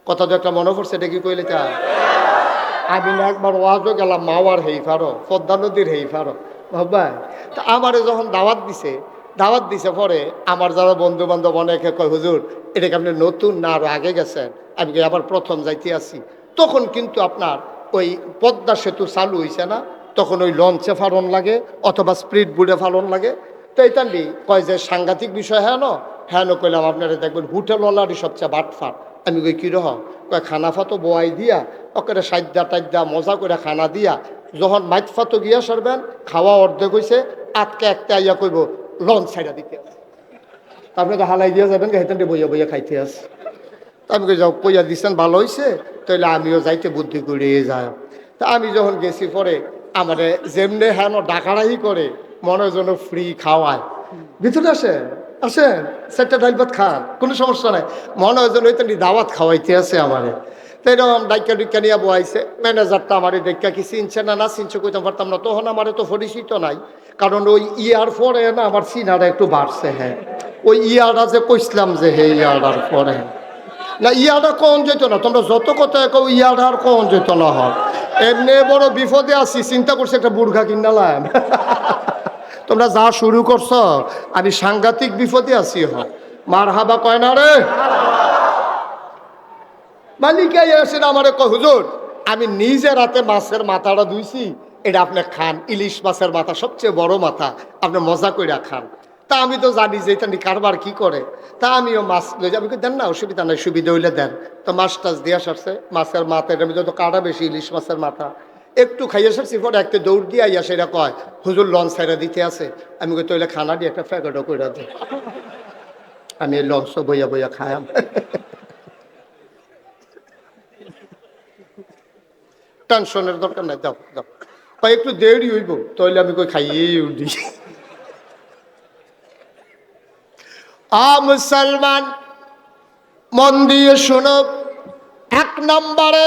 কথা তো একটা মনে পড়ছে, এটা কি কইলে তা? আমি না একবার ওয়াজও গেলাম মাওয়ার হেই ফারো, পদ্মা নদীর হেই ফারো বাবা। তা আমারে যখন দাওয়াত দিছে পরে আমার যারা বন্ধু বান্ধব অনেকে কয় হুজুর এটা কি আপনি নতুন না আরো আগে গেছেন? আমি কি আবার প্রথম যাইতে আসি। তখন কিন্তু আপনার ওই পদ্মা সেতু চালু হয়েছে না, তখন ওই লঞ্চে ফারন লাগে অথবা স্পিড বোর্ডে ফারন লাগে। তো এইটালি কয় যে সাংঘাতিক বিষয় হ্যাঁ কইলাম আপনারা দেখবেন হোটেলওয়ালারই সবচেয়ে বাটফাট। আমি কই কীরকম? কয় খানা ফাতো বোয়াই দিয়া ওকে সাইডা টাইডা মজা করে খানা দিয়া যখন মাইট ফাতো গিয়া সারবেন খাওয়া অর্ধেক হয়েছে আটকে একটা ইয়া কইব লঞ্চ ছাইড়া দিতে আছে। তারপরে তো হালাই দিয়া যাবেন হেঁটে বইয়া বইয়া খাইতে আছে। আমি কই যাও কইয়া দিচ্ছেন ভালো হয়েছে, তাইলে আমিও যাইতে বুদ্ধি করিয়ে যায়। তা আমি যখন গেছি পরে আমারে যেমনে হেন ডাকারাই করে মনে যেন ফ্রি খাওয়ায়, ভিতরে আসেন সেটা ডাইল ভাত খান, কোনো সমস্যা নাই, মনে হয় যেন ওইটা দাওয়াত খাওয়াইতে আছে আমারে। তো এরকম ডাইকা ডুইকা নিয়ে বয়াইছে। ম্যানেজারটা আমার দেখা কি চিনছে না চিনছে কইতে পারতাম না, তখন আমার তো পরিচিত নাই, কারণ ওই ইয়ার পরে না আমার চিনারা একটু বাড়ছে। হ্যাঁ ওই ইয়ারা যে কইসলাম যে হে ইয়ারার পরে না, ইয়াটা কখন যেত না, তোমরা যত কথা কেউ ইয়াটা আর কখন যেত না হয়। এমনি বড় বিপদে আছি, চিন্তা করছি একটা বুর্গা কিনালাম। তোমরা যা শুরু করছো আমি সাংঘাতিক বিপদে আছি। হয় মার হাবা কয় না রে মালিক এসে আমারে কয় হুজুর আমি নিজে রাতে মাছের মাথাটা ধুইছি, এটা আপনি খান, ইলিশ মাছের মাথা সবচেয়ে বড় মাথা, আপনি মজা করে খান। তা আমি তো জানি যে এটা কারবার কি করে, তা আমিও মাছ লই যাবি, দেন না অসুবিধা নাই, সুবিধা হইলে দেন। তো মাছ টাছ দিয়ে সারছে, মাছের মাথা এটা যত কাটা বেশি ইলিশ মাছের মাথা একটু খাইয়ে সারছি। পরে একটা দৌড় দিয়ে আইয়া সেটা কয় হুজুর লঞ্চ ছাইড়া দিতে আছে। আমি কই তৈলে খানা দিয়ে একটা প্যাকেটও করে দে, আমি এই লঞ্চ বইয়া বইয়া খায়াম। টেনশনের দরকার নাই, যাও যাও একটু দেরি হইব, তাহলে আমি কই খাইয়েই উঠি। মুসলমান মন দিয়ে শোনো, এক নম্বরে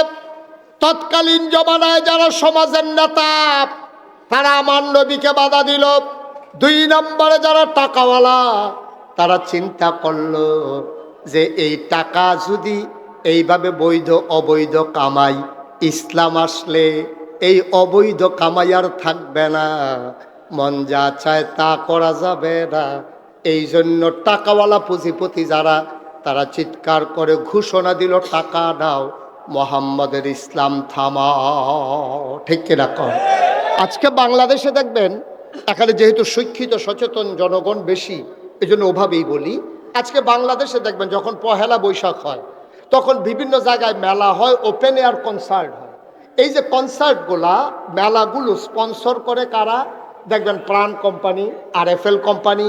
তৎকালীন জমানায় যারা সমাজের নেতা তারা আমার নবীকে বাধা দিল। 2 নম্বরে যারা টাকাওয়ালা তারা চিন্তা করলো যে এই টাকা যদি এইভাবে বৈধ অবৈধ কামাই, ইসলাম আসলে এই অবৈধ কামাই আর থাকবে না, মন যা চায় তা করা যাবে না। এই জন্য টাকাওয়ালা পুঁজিপতি যারা তারা চিৎকার করে ঘোষণা দিল টাকা দাও, মোহাম্মদের ইসলাম থামাও। ঠিক কিনা কর? আজকে বাংলাদেশে দেখবেন এখানে যেহেতু শিক্ষিত সচেতন জনগণ বেশি, এই জন্য ওভাবেই বলি, আজকে বাংলাদেশে দেখবেন যখন পহেলা বৈশাখ হয় তখন বিভিন্ন জায়গায় মেলা হয়, ওপেন এয়ার কনসার্ট হয়। এই যে কনসার্টগুলা মেলাগুলো স্পন্সর করে কারা? দেখবেন প্রাণ কোম্পানি, RFL কোম্পানি,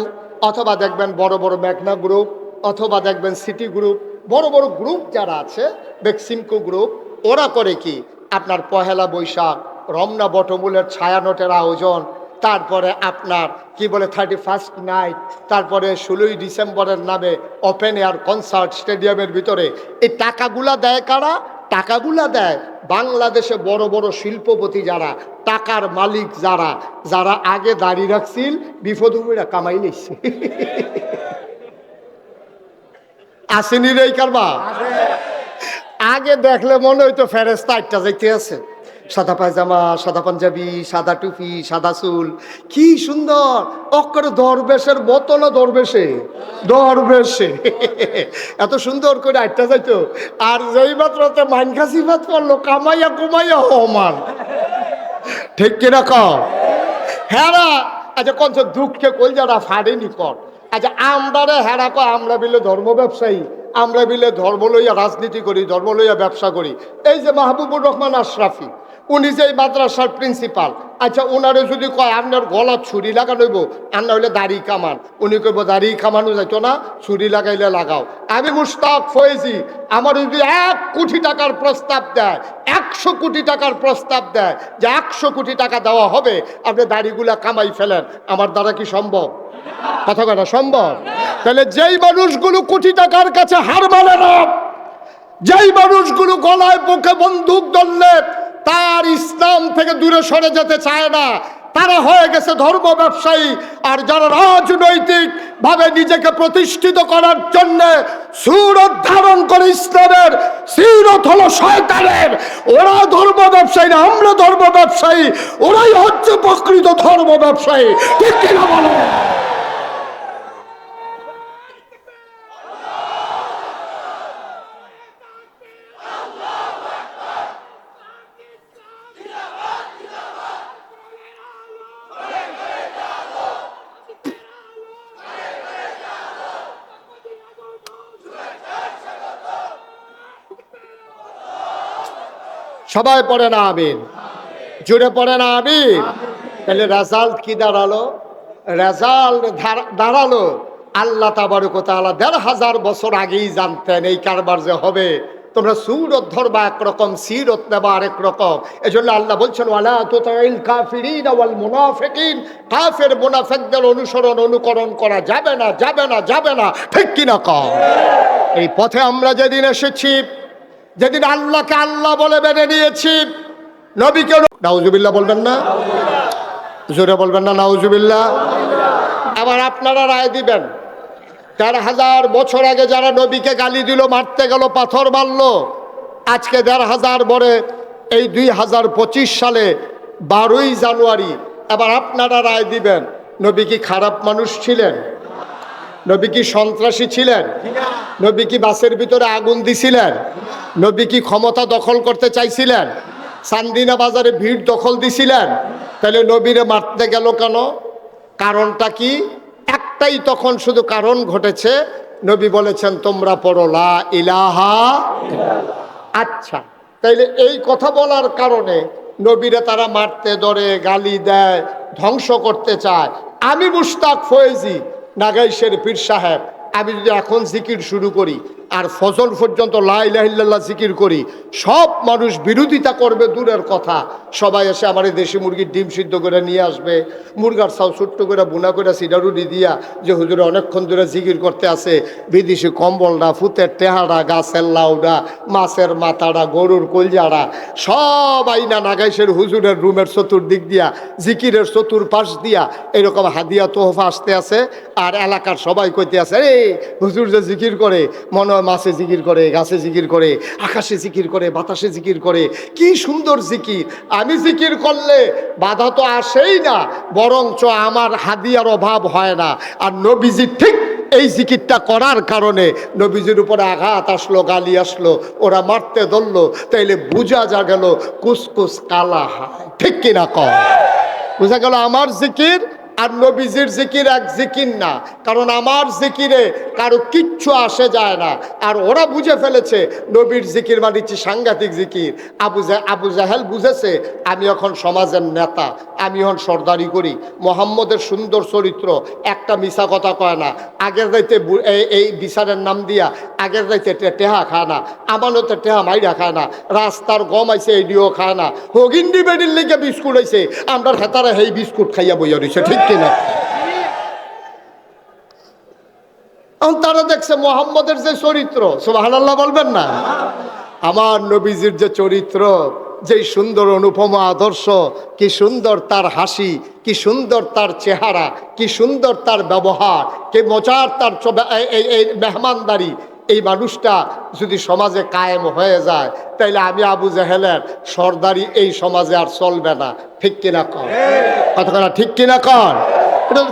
অথবা দেখবেন বড় বড় মেঘনা গ্রুপ, অথবা দেখবেন সিটি গ্রুপ, বড় বড় গ্রুপ যারা আছে, বেক্সিমকো গ্রুপ, ওরা করে কি আপনার পহেলা বৈশাখ, রমনা বটমূলের ছায়ানটের আয়োজন, তারপরে আপনার কি বলে 31st নাইট, তারপরে 16ই ডিসেম্বরের নামে ওপেন এয়ার কনসার্ট স্টেডিয়ামের ভিতরে। এই টাকাগুলা দেয় কারা? টাকাগুলা দেয় বাংলাদেশে বড় বড় শিল্পপতি যারা, টাকার মালিক যারা, যারা আগে দাঁড়িয়ে রাখছিল বিপদ হইরা কামাই নিচ্ছে। আসেনি রে কারবা? আগে দেখলে মনে হইতো ফেরেস্তা একটা যাইতে আছে, সাদা পায়জামা, সাদা পাঞ্জাবি, সাদা টুপি, সাদা চুল, কি সুন্দর, অক্ষরে দরবেশের মতো না, দরবেশে এত সুন্দর করে আটটা যাইতো। আর যেই মাত্র মাইন খাসি ভাত করলো, কামাইয়া কুমাইয়া হমান। ঠিক কিরকম? হ্যাঁ আচ্ছা কোন দুঃখে কই যারা ফাড়েনি কর। আচ্ছা আমরা রে হেরা কয় আমরা বিলে ধর্ম ব্যবসায়ী, আমরা বিলে ধর্ম লইয়া রাজনীতি করি, ধর্ম লইয়া ব্যবসা করি। এই যে মাহবুবুর রহমান আশরাফি, উনি যে মাদ্রাসার প্রিন্সিপাল, আচ্ছা ওনারে যদি কয় আপনার গলা ছুরি লাগানোইব আর না হইলে দাড়ি কামান, উনি কইব দাড়ি কামানো যাইতো না, ছুরি লাগাইলে লাগাও। আমি মুশতাক ফয়েজি, আমার যদি 1 কোটি টাকার প্রস্তাব দেয়, 100 কোটি টাকার প্রস্তাব দেয় যে 100 কোটি টাকা দেওয়া হবে, আপনি দাড়িগুলা কামাই ফেলেন, আমার দ্বারা কি সম্ভব? কথা কথা সম্ভব? তাহলে যেই মানুষগুলো কোটি টাকার কাছে হার মানে না, যেই মানুষগুলো গলায় বুকে বন্দুক ধরলে তার ইসলাম থেকে দূরে সরে যেতে চায় না, তারা হয়ে গেছে ধর্ম ব্যবসায়ী। আর যারা রাজনৈতিক ভাবে নিজেকে প্রতিষ্ঠিত করার জন্য সুরত ধারণ করে ইসলামের, সুর শরীয়ত হলো শয়তানের। ওরা ধর্ম ব্যবসায়ী না, আমরা ধর্ম ব্যবসায়ী, ওরাই হচ্ছে প্রকৃত ধর্ম ব্যবসায়ী। ঠিক কিনা বলো? সবাই পড়ে না আমিন, জুড়ে পড়ে না আমিন। তাহলে রেজাল্ট কি দাঁড়ালো? রেজাল্ট দাঁড়ালো আল্লাহ তাবারক ওয়া তাআলা ১৫০০ বছর আগেই জানতেন এই কারবার যে হবে। তোমরা সুরত ধরবা একরকম, সিরত নেবা আরেক রকম। এজন্য আল্লাহ বলছেন ওয়ালা তুতিল কাফিরিন ওয়াল মুনাফিকিন, কাফের মুনাফিকদের অনুকরণ করা যাবে না, যাবে না, যাবে না। ঠিক কিনা কও? এই পথে আমরা যেদিন এসেছি, যেদিন আল্লাহকে আল্লাহ বলে মেনে নিয়েছি, নবীকে নাউজুবিল্লাহ বলবেন না? জোরে বলবেন না নাউজুবিল্লাহ? আবার আপনারা রায় দিবেন ১৫০০ বছর আগে যারা নবীকে গালি দিল, মারতে গেল, পাথর মারল, আজকে ১৫০০ পরে এই ২০২৫ সালে ১২ই জানুয়ারি আবার আপনারা রায় দিবেন নবী কি খারাপ মানুষ ছিলেন? নবী কি সন্ত্রাসী ছিলেন? নবী কি বাসের ভিতরে আগুন দিছিলেন? নবী কি ক্ষমতা দখল করতে চাইছিলেন? চান্দিনা বাজারে ভিড় দখল দিছিলেন? তাহলে নবীরে মারতে গেল কেন? কারণটা কি? একটাই তখন শুধু কারণ ঘটেছে, নবী বলেছেন তোমরা পড়ো লা ইলাহা। আচ্ছা, তাইলে এই কথা বলার কারণে নবীরে তারা মারতে ধরে, গালি দেয়, ধ্বংস করতে চায়। আমি মুশতাক ফয়েজি, নাগাইশের পীর সাহেব, আমি যদি এখন জিকির শুরু করি আর ফজল পর্যন্ত লা ইলাহা ইল্লাল্লাহ জিকির করি, সব মানুষ বিরোধিতা করবে দূরের কথা। সবাই এসে আমার এই দেশি মুরগির ডিম সিদ্ধ করে নিয়ে আসবে, মুরগার চাউ ছোট্ট করে বুনা করে সিডারুডি দিয়া যে হুজুরে অনেকক্ষণ ধরে জিকির করতে আছে, বিদেশি কম্বলটা, ফুতের টেহারা, গাছের লাউডা, মাছের মাথাটা, গরুর কলজাড়া সব আইনা নাগাইশের হুজুরের রুমের চতুর্দিক দিয়া, জিকিরের চতুর্পাশ দিয়া এরকম হাদিয়া তোহফা আসতে আছে। আর এলাকার সবাই কইতে আছে, রে হুজুর যে জিকির করে, মনে হয় মাছে জিকির করে, গাছে জিকির করে, আকাশে জিকির করে, বাতাসে জিকির করে, কি সুন্দর জিকির। আমি জিকির করলে বাধা তো আসেই না, বরঞ্চ আমার হাদিয়ার অভাব হয় না। আর নবীজি ঠিক এই জিকিরটা করার কারণে নবীজির উপরে আঘাত আসলো, গালি আসলো, ওরা মারতে ধরলো। তাইলে বুঝা যা গেল কুসকুস কালা হয়। ঠিক কিনা কম? বুঝা গেল আমার জিকির আর নবীজির জিকির এক জিকির না। কারণ আমার জিকিরে কারো কিচ্ছু আসে যায় না। আর ওরা বুঝে ফেলেছে নবীর জিকির মানে সাংঘাতিক জিকির। আবু জাহেল বুঝেছে আমি এখন সমাজের নেতা, আমি এখন সর্দারি করি। মোহাম্মদের সুন্দর চরিত্র, একটা মিশা কথা কয় না। আগের রাইতে এই বিচারের নাম দিয়া আগের রাইতে টেহা খায় না, আমানতে টেহা মাইরা খায় না, রাস্তার গম আইছে এইডিও খায় না, হগিন্ডি বেডির লেগে বিস্কুট আইছে, আমরা হেতারা সেই বিস্কুট খাইয়া বইয়া রয়েছে। ঠিক কিনা? তারা দেখছে মোহাম্মদের যে চরিত্র, সুবহানাল্লাহ বলবেন না? আমার নবীজির যে চরিত্র, যে সুন্দর অনুপমা আদর্শ, কি সুন্দর তার হাসি, কি সুন্দর তার চেহারা, কি সুন্দর তার ব্যবহার, কি মজার তার এই মেহমানদারি। এই মানুষটা যদি সমাজে কায়েম হয়ে যায়, তাইলে আমি আবু জাহেলের সর্দারি এই সমাজে আর চলবে না। ঠিক কিনা কর? কথা ঠিক কিনা কর? এটা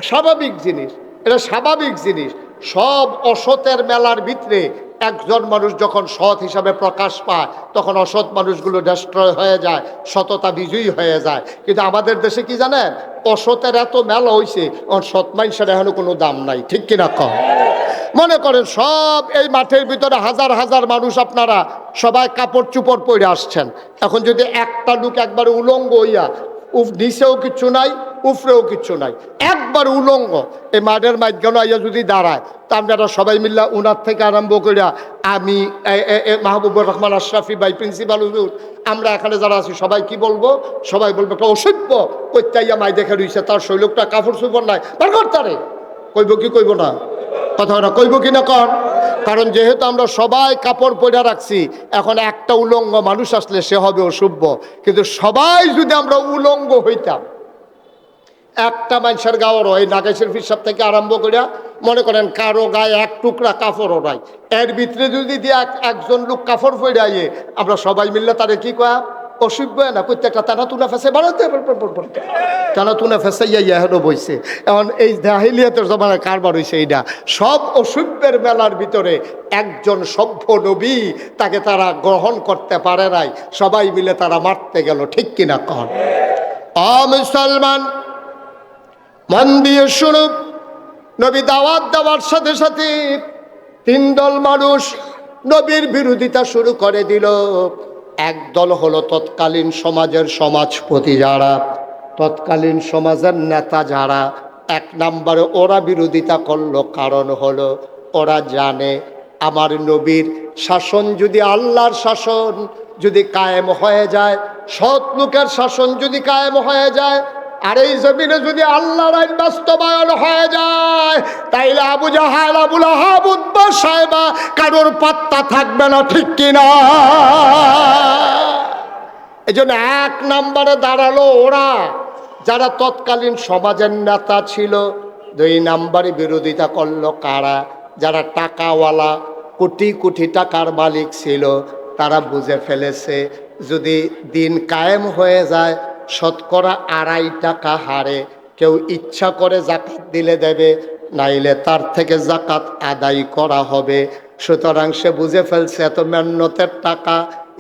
স্বাভাবিক জিনিস, এটা স্বাভাবিক জিনিস। সব অসতের মেলার ভিতরে একজন মানুষ যখন সৎ হিসাবে প্রকাশ পায়, তখন অসৎ মানুষগুলো ডিস্ট্রয় হয়ে যায়, সততা বিজয়ী হয়ে যায়। কিন্তু আমাদের দেশে কি জানেন, অসতের এত মেলা হয়েছে, সৎ মানুষের এখনো কোনো দাম নাই। ঠিক কিনা কম? মনে করেন সব এই মাঠের ভিতরে হাজার হাজার মানুষ, আপনারা সবাই কাপড় চুপড় পরে আসছেন। এখন যদি একটা লোক একবার উলঙ্গ হইয়া, নিচেও কিচ্ছু নাই, উপরেও কিচ্ছু নাই, একবার উলঙ্গ এই মাঠের মাঝখানে আইয়া যদি দাঁড়ায়, তা আমরা সবাই মিল্লা উনার থেকে আরম্ভ করিয়া আমি মাহবুবুর রহমান আশরাফি ভাই, প্রিন্সিপাল হুজুর, আমরা এখানে যারা আছি সবাই কি বলবো? সবাই বলবো একটা অসভ্য কইতাইয়া মাই দেখে রইছে, তার শৈলকটা কাপড় চুপড় নাই, বার করতারে। কইব কি কইব না? কথা না কইব কি না কর? কারণ যেহেতু আমরা সবাই কাপড় পরে রাখছি, এখন একটা উলঙ্গ মানুষ আসলে সে হবে অসভ্য। কিন্তু সবাই যদি আমরা উলঙ্গ হইতাম, একটা মানুষের গাওয়ার ওই নাগেশের পিসাব থেকে আরম্ভ করিয়া মনে করেন কারো গায়ে এক টুকরা কাপড়ও নাই, এর ভিতরে যদি দিয়ে একজন লোক কাপড় পরে আইয়ে আমরা সবাই মিললে তারে কি কয়া অসভ্য না প্রত্যেকটা টানা তুনা ফেসে বাড়াতে টানা তুনা ফেসে ইয়া হেন বইছে। এখন এই জাহিলিয়াতের জমানায় কারবার হয়েছে এইটা সব অসভ্যের মেলার ভিতরে একজন সভ্য নবী তাকে তারা গ্রহণ করতে পারে নাই, সবাই মিলে তারা মারতে গেল, ঠিক কিনা কন? মুসলমান মন দিয়ে শুনুন, নবী দাওয়াত দেওয়ার সাথে সাথে তিন দল মানুষ নবীর বিরোধিতা শুরু করে দিল। একদল হলো তৎকালীন সমাজের সমাজপতি যারা, তৎকালীন সমাজের নেতা যারা, এক নম্বরে ওরা বিরোধিতা করলো। কারণ হলো ওরা জানে আমার নবীর শাসন যদি আল্লাহর শাসন যদি কায়েম হয়ে যায়, সৎ লোকের শাসন যদি কায়েম হয়ে যায়, আর এই জমিনে যদি আল্লাহর আইন বাস্তবায়ন হয়ে যায়, তাইলে আবু জাহাল, আবুল আহাব, উতবা, সাইবা কারোর পাত্তা থাকবে না, ঠিক কিনা? এই জন্য এক নম্বরে দাঁড়ালো ওরা যারা তৎকালীন সমাজের নেতা ছিল। দুই নম্বরে বিরোধিতা করলো কারা? যারা টাকাওয়ালা, কোটি কোটি টাকার মালিক ছিল। তারা বুঝে ফেলেছে যদি দিন কায়েম হয়ে যায়, শতকরা 2.5 টাকা হারে কেউ ইচ্ছা করে জাকাত দিলে দেবে, নাইলে তার থেকে জাকাত আদায় করা হবে। সুতরাং সে বুঝে ফেলছে এত মেহনতের টাকা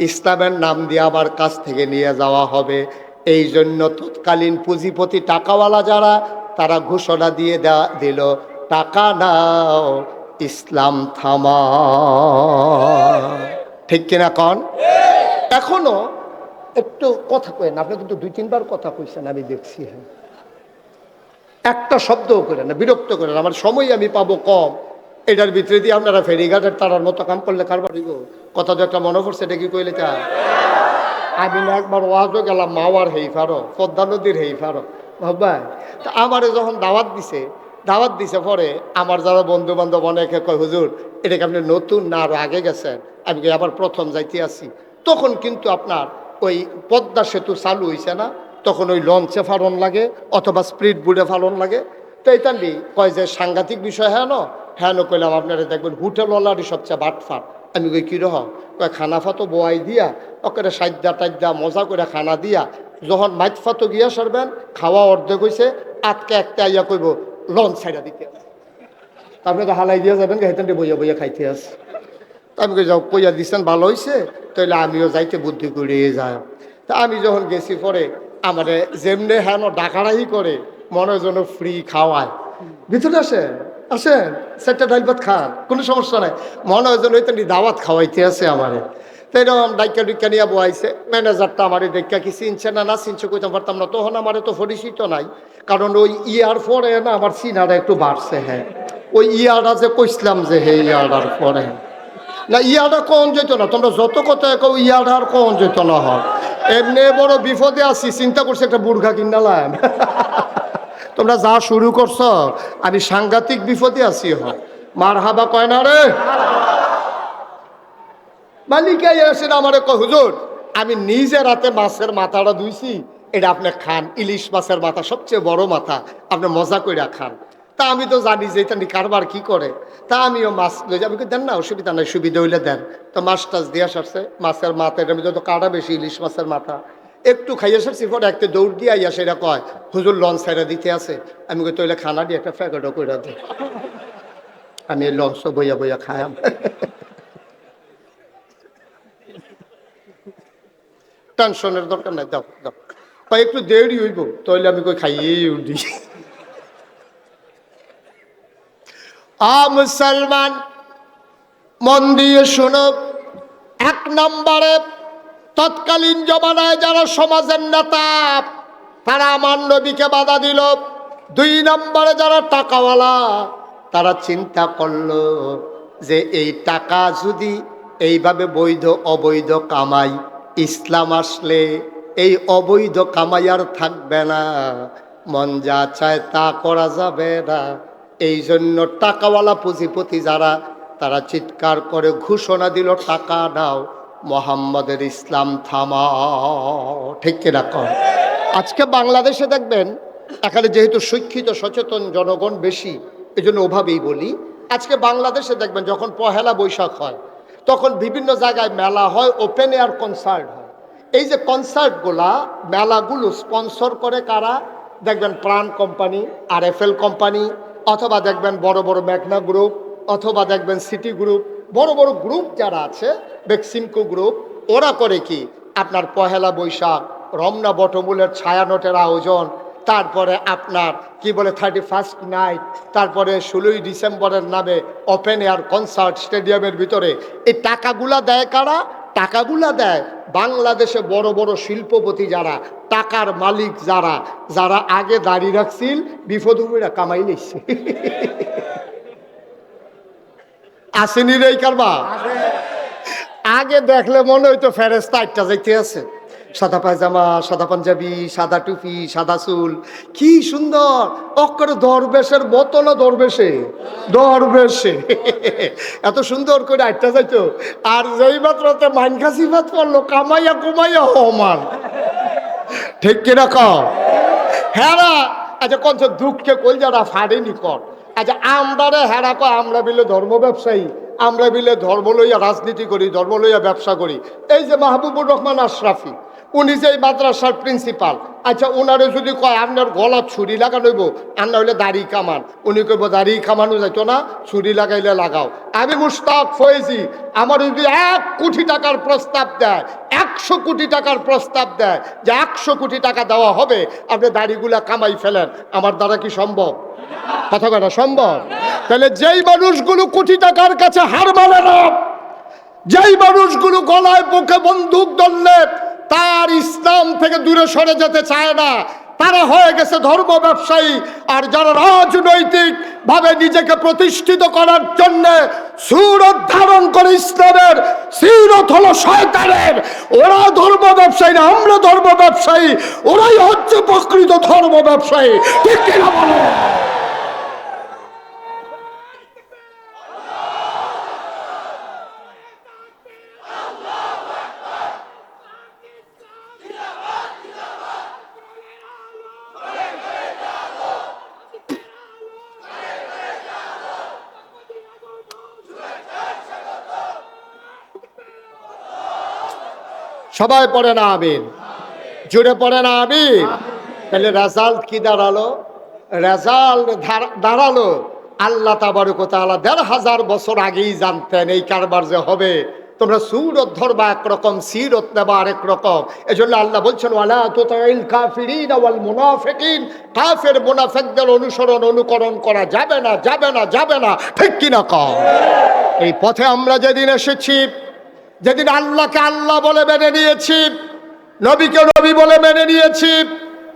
ইসলামের নাম দিয়ে আমার কাছ থেকে নিয়ে যাওয়া হবে। এই জন্য তৎকালীন পুঁজিপতি টাকাওয়ালা যারা, তারা ঘোষণা দিয়ে দিল টাকা নাও, ইসলাম থামা, ঠিক কিনা কন? এখনো একটু কথা কয়েন, আপনি কিন্তু 2-3 বার কথা কইছেন আমি দেখছি, হ্যাঁ একটা শব্দও করেন না, বিরক্ত করেন, আমার সময় আমি পাবো কম। এটার ভিতরে দিয়ে আপনারা ফেরিঘাটের তারার মতো কাম করলে কারবার হইব। কথা তো একটা মনে পড়ছে, এটা কি কইলে তা? আমি না একবার ওয়াজও গেলাম মাওয়ার হেইফারো, পদ্মা নদীর হেইফারো ভাই। তা আমারে যখন দাওয়াত দিছে পরে আমার যারা বন্ধু বান্ধব অনেকে কয় হুজুর এটাকে আপনি নতুন না আরো আগে গেছেন? আমি আবার প্রথম যাইতে আসি। তখন কিন্তু আপনার ওই পদ্মা সেতু চালু হয়েছে না, তখন ওই লঞ্চে ফারণ লাগে অথবা স্পিড বোর্ডে ফারণ লাগে। তো এইটান্ডি কয় যে সাংঘাতিক বিষয়, হ্যাঁ ন কইলাম আপনারা দেখবেন হোটেলওয়ালারই সবচেয়ে বাটফার। আমি কই কীরকম? কয় খানা ফাতো বোয়াই দিয়া ওকে সাইডা টাইডা মজা করে খানা দিয়া যখন মাইট ফাতো গিয়া সারবেন, খাওয়া অর্ধেক হয়েছে, আটকে একটা আইয়া কইব লঞ্চ ছাইডা দিতে আছে, আপনি তো হালাই দিয়া যাবেন হেতেন বইয়া বইয়া খাইতে আছে। আমি কই যাও কইয়া দিচ্ছেন ভালো হয়েছে, তাইলে আমিও যাইতে বুদ্ধি করিয়ে যায়। তা আমি যখন গেছি পরে আমারে যেমনে হ্যাঁ ডাকারাই করে মনে যেন ফ্রি খাওয়ায়, ভিতরে আসেন সেটা ডাইল ভাত খান, কোনো সমস্যা নাই, মনে হয় যেন ওই দাওয়াত খাওয়াইতে আছে আমারে। তাই এরকম ডাইকা ডুইকা নিয়ে বয়াইছে। ম্যানেজারটা আমারে দেখা কি চিনছে না চিনছে কইতে পারতাম না, তখন আমারে তো পরিচিত নাই, কারণ ওই ইয়ার পরে না আমার চিনাটা একটু বাড়ছে। হ্যাঁ ওই ইয়ারটা যে কইসলাম যে হে ইয়ারটার পরে না, ইয়াটা কখন যেত না, তোমরা যত কথা কেউ ইয়াটা আর কখন যেত না হয়। এমনি বড় বিপদে আছি, চিন্তা করছি একটা বুর্খা কিনালাম। তোমরা যা শুরু করছো আমি সাংঘাতিক বিপদে আছি, হয় মার হাবা কয় না রে মালিকাই আসেন আমারে কয় হুজুর আমি নিজে রাতে মাছের মাথাটা ধুইছি, এটা আপনি খান, ইলিশ মাছের মাথা সবচেয়ে বড় মাথা, আপনি মজা কইরা খান। তা আমি তো জানি যে এটা কারবার কি করে, তা আমিও মাছ লই যাবি, দেন না অসুবিধা নাই, সুবিধা হইলে দেন। তো মাছ টাছ দিয়ে সারছে, মাছের মাথা এটার মধ্যে তো কাটা বেশি, ইলিশ মাছের মাথা একটু খাইয়ে সারছি। পরে একটা দৌড় দিয়ে আইয়া সেটা কয় হুজুর লঞ্চ ছাইরা দিতে আছে। আমি কই তৈলে খানা দিয়ে একটা প্যাকেটও কইরা দে, আমি এই লঞ্চ বইয়া বইয়া খায়াম। টেনশনের দরকার নাই, দাও দাও ভাই একটু দেরি হইব, তাহলে আমি কই খাইয়েই উঠি। মুসলমান মন দিয়ে শোনো, এক নম্বরে তৎকালীন জমানায় যারা সমাজের নেতা তারা আমার নবীকে বাধা দিল। 2 নম্বরে যারা টাকাওয়ালা তারা চিন্তা করলো যে এই টাকা যদি এইভাবে বৈধ অবৈধ কামাই, ইসলাম আসলে এই অবৈধ কামাই আর থাকবে না, মন যা চায় তা করা যাবে না। এই জন্য টাকাওয়ালা পুঁজিপতি যারা তারা চিৎকার করে ঘোষণা দিল টাকা দাও, মোহাম্মদের ইসলাম থামাও, ঠিক কিনা কর? আজকে বাংলাদেশে দেখবেন এখানে যেহেতু শিক্ষিত সচেতন জনগণ বেশি, এই জন্য ওভাবেই বলি। আজকে বাংলাদেশে দেখবেন যখন পহেলা বৈশাখ হয় তখন বিভিন্ন জায়গায় মেলা হয়, ওপেন এয়ার কনসার্ট হয়। এই যে কনসার্টগুলা মেলাগুলো স্পন্সর করে কারা? দেখবেন প্রাণ কোম্পানি, RFL কোম্পানি, অথবা দেখবেন বড় বড় মেঘনা গ্রুপ, অথবা দেখবেন সিটি গ্রুপ, বড় বড় গ্রুপ যারা আছে, বেক্সিমকো গ্রুপ। ওরা করে কি আপনার পহেলা বৈশাখ, রমনা বটমূলের ছায়ানটের আয়োজন, তারপরে আপনার কি বলে 31st নাইট, তারপরে 16ই ডিসেম্বরের নামে ওপেন এয়ার কনসার্ট স্টেডিয়ামের ভিতরে। এই টাকাগুলা দেয় কারা? টাকাগুলা দেয় বাংলাদেশে বড় বড় শিল্পপতি যারা, টাকার মালিক যারা, যারা আগে দাঁড়িয়ে রাখছিল বিপদুমিরা কামাই নিচ্ছে। আসেনি রে কারবা? আগে দেখলে মনে হইতো ফেরেস্তা একটা যাইতে আছে, সাদা পায়জামা, সাদা পাঞ্জাবি, সাদা টুপি, সাদা চুল, কি সুন্দর। অক্ষরে দরবেশের বোতলও দরবেশে দরবেশে এত সুন্দর করে আটটা যাইতো। আর যেই মাত্রতে মাইনখাসি ভাত পড়লো, কামাইয়া কুমাইয়া হমান। ঠিক কিনা কম? হ্যাঁ। আচ্ছা কোন দুঃখে কই যারা ফাড়েনি কর। আচ্ছা আমরা রে হেরা কো আমরা বিলে ধর্ম ব্যবসায়ী, আমরা বিলে ধর্ম লইয়া রাজনীতি করি, ধর্ম লইয়া ব্যবসা করি। এই যে মাহবুবুর রহমান আশরাফি, উনি যে মাদ্রাসার প্রিন্সিপাল, আচ্ছা ওনারে যদি কয় আপনার গলা ছুরি লাগানোইব, আর না হইলে দাড়ি কামান, উনি কইব দাড়ি কামানো যাইতো না, ছুরি লাগাইলে লাগাও। আমি মুশতাক ফয়েজি, আমার যদি 1 কোটি টাকার প্রস্তাব দেয়, 100 কোটি টাকার প্রস্তাব দেয় যে 100 কোটি টাকা দেওয়া হবে, আপনি দাড়িগুলা কামাই ফেলেন, আমার দ্বারা কি সম্ভব? কথা কথা সম্ভব? তাহলে যেই মানুষগুলো কোটি টাকার কাছে হার মানে না, যেই মানুষগুলো গলায় বুকে বন্দুক ধরলে তার ইসলাম থেকে দূরে সরে যেতে চায় না, তারা হয়ে গেছে ধর্ম ব্যবসায়ী। আর যারা রাজনৈতিক ভাবে নিজেকে প্রতিষ্ঠিত করার জন্য সুরত ধারণ করে ইসলামের, সিরত হলো শয়তানের, ওরা ধর্ম ব্যবসায়ী না, আমরা ধর্ম ব্যবসায়ী, ওরাই হচ্ছে প্রকৃত ধর্ম ব্যবসায়ী। ঠিক কিনা বলো? সবাই পড়ে না আমিন, জুড়ে পড়ে না আমিন। তাহলে রেজাল্ট কি দাঁড়ালো? রেজাল্ট দাঁড়ালো আল্লাহ তাবারক ওয়া তাআলা ১৫০০ বছর আগেই জানতেন এই কারবার যে হবে। তোমরা সুরত ধরবা একরকম, সিরত নেবা আরেক রকম। এজন্য আল্লাহ বলছেন ওয়ালা তুতিল কাফিরিন ওয়াল মুনাফিকিন, কাফের মুনাফিকদের অনুকরণ করা যাবে না, যাবে না, যাবে না। ঠিক কিনা কও? এই পথে আমরা যেদিন এসেছি, যেদিন আল্লাহকে আল্লাহ বলে মেনে নিয়েছি, নবীকে নবী বলে মেনে নিয়েছি,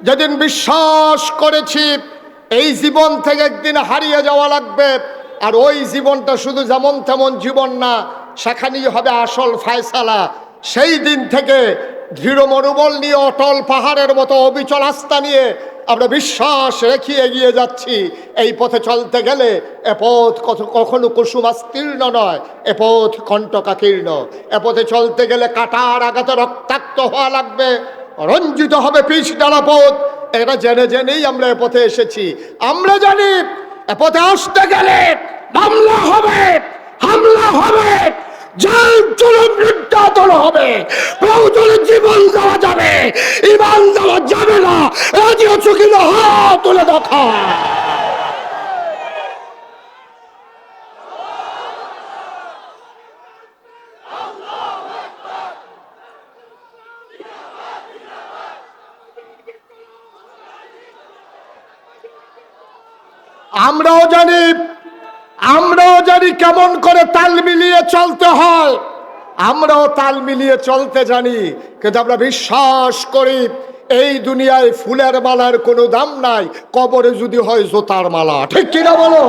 যেদিন বিশ্বাস করেছি এই জীবন থেকে একদিন হারিয়ে যাওয়া লাগবে, আর ওই জীবনটা শুধু যেমন তেমন জীবন না, সেখানেই হবে আসল ফায়সালা। সেই দিন থেকে দৃঢ় মনোবল নিয়ে, অটল পাহাড়ের মতো অবিচল আস্থা নিয়ে আমরা বিশ্বাস রেখে এগিয়ে যাচ্ছি। এই পথে চলতে গেলে এ পথ কখনো কুসুমাস্তীর্ণ নয়, এ পথ কণ্টকাকীর্ণ। এ পথে চলতে গেলে কাটার আঘাতে রক্তাক্ত হওয়া লাগবে, রঞ্জিত হবে পিচ ডালা পথ। এটা জেনে জেনেই আমরা এ পথে এসেছি। আমরা জানি এ পথে আসতে গেলে মামলা হবে, হামলা হবে, জেল জুলুম নির্যাতন হবে, প্রয়োজনে জীবন দেওয়া যাবে, ঈমান দেওয়া যাবে না। রাজি আছো কিনা হাত তুলে দেখা। আমরাও জানি কেমন করে তাল মিলিয়ে চলতে হয়, আমরাও তাল মিলিয়ে চলতে জানি। কিন্তু আমরা বিশ্বাস করি এই দুনিয়ায় ফুলের মালার কোনো দাম নাই, কবরে যদি হয় জোতার মালা। ঠিক কিনা বলো?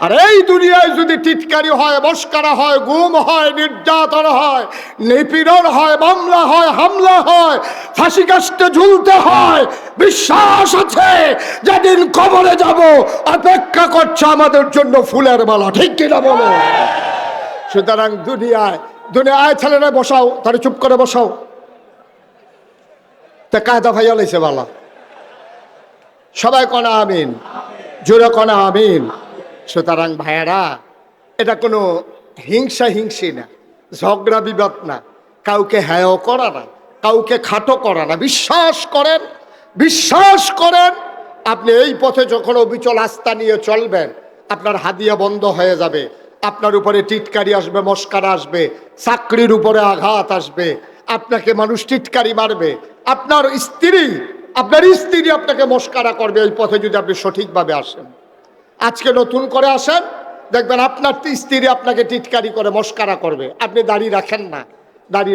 আর এই দুনিয়ায় যদি টিটকারি হয়, মস্কারা হয়, গুম হয়, নির্যাতন হয়, নিপীড়ন হয়, মামলা হয়, হামলা হয়, ফাঁসি কাস্টে ঝুলতে হয়, বিশ্বাস আছে যেদিন কবরে যাব অপেক্ষা করছে আমাদের জন্য ফুলের মালা। ঠিক কিনা বলো? সুতরাং দুনিয়ায় ছেলেরা বসাও, তারা চুপ করে বসাও। তা কায়দা ভাইয়া লাইছে বালা, সবাই কনা আমিন, জোরে কনা আমিন। সুতরাং ভাইয়ারা, এটা কোনো হিংসি না, ঝগড়া বিবাদ না, কাউকে হ্যায়ও করা না, কাউকে খাটো করা না। বিশ্বাস করেন আপনি এই পথে যখন অবিচল আস্থা নিয়ে চলবেন, আপনার হাদিয়া বন্ধ হয়ে যাবে, আপনার উপরে টিটকারি আসবে, মস্কারা আসবে, চাকরির উপরে আঘাত আসবে, আপনাকে মানুষ টিটকারি মারবে, আপনার স্ত্রী আপনাকে মস্কারা করবে এই পথে যদি আপনি সঠিকভাবে আসেন। আজকে নতুন করে আসেন, দেখবেন আপনার স্ত্রী আপনাকে টিটকারি করে মস্কারা করবে। আপনি দাড়ি রাখেন না, দাড়ি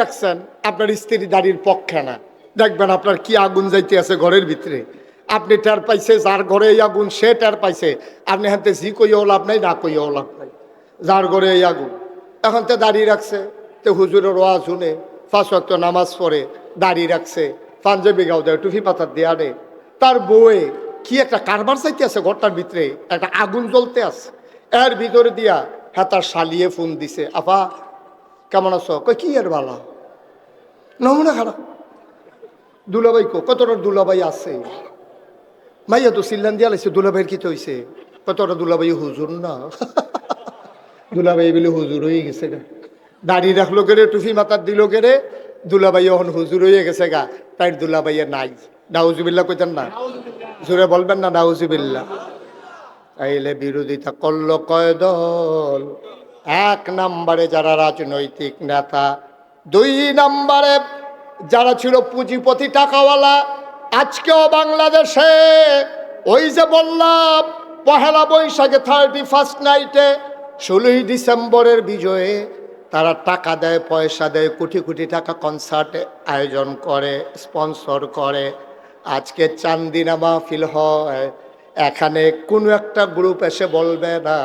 রাখছেন, আপনার স্ত্রী দাড়ির পক্ষে না, দেখবেন আপনার কি আগুন যাইতে আছে ঘরের ভিতরে। আপনি টের পাইছে, যার ঘরে এই আগুন সে টের পাইছে। আপনি হাতে জি কইও লাভ নাই, না কইও লাভ নাই, যার ঘরে এই আগুন। এখন তো দাড়ি রাখছে, তো হুজুরের ওয়াজ শুনে 5 ওয়াক্ত নামাজ পড়ে দাড়ি রাখছে, পাঞ্জাবি গাও দেয়, টুপি পাতার দিয়ে আনে, তার বউয়ে কি একটা কারবার চাইতে আছে ঘরটার ভিতরে, একটা আগুন জ্বলতে আছে, এর ভিতরে দিয়া হ্যাঁ তার শালিয়ে ফোন দিছে, আপা কেমন আছো? কই কি এর বালা, নমুনা খারাপ। দুলাভাই কতটা দুলাভাই আছে, মাইয়া তো সিল্লান দিয়া লাগছে, দুলাভাইয়ের কি হয়েছে? কতটা দুলাভাই হুজুর না, দুলাভাই বলে হুজুর হয়ে গেছে গা, দাড়ি রাখলো গেরে, টুফি মাথার দিল গেরে, দুলাভাই এখন হুজুর হয়ে গেছে গা, তাই দুলাভাইয়ের নাই। নাউজুবিল্লাহ কইতেন না, জোরে বলবেন না নাউজুবিল্লাহ। তাইলে বিরোধিতা করলো কয় দল? 1 নম্বরে যারা রাজনৈতিক নেতা, 2 নম্বরে যারা ছিল পুঁজিপতি টাকাওয়ালা। আজকেও বাংলাদেশে ওই যে বললাম পহেলা বৈশাখে 31st নাইটে 16ই ডিসেম্বরের বিজয়ে তারা টাকা দেয়, পয়সা দেয়, কোটি কোটি টাকা কনসার্টে আয়োজন করে, স্পন্সর করে। আজকে চান্দিনা মাহফিল হয়, এখানে কোনো একটা গ্রুপ এসে বলবে না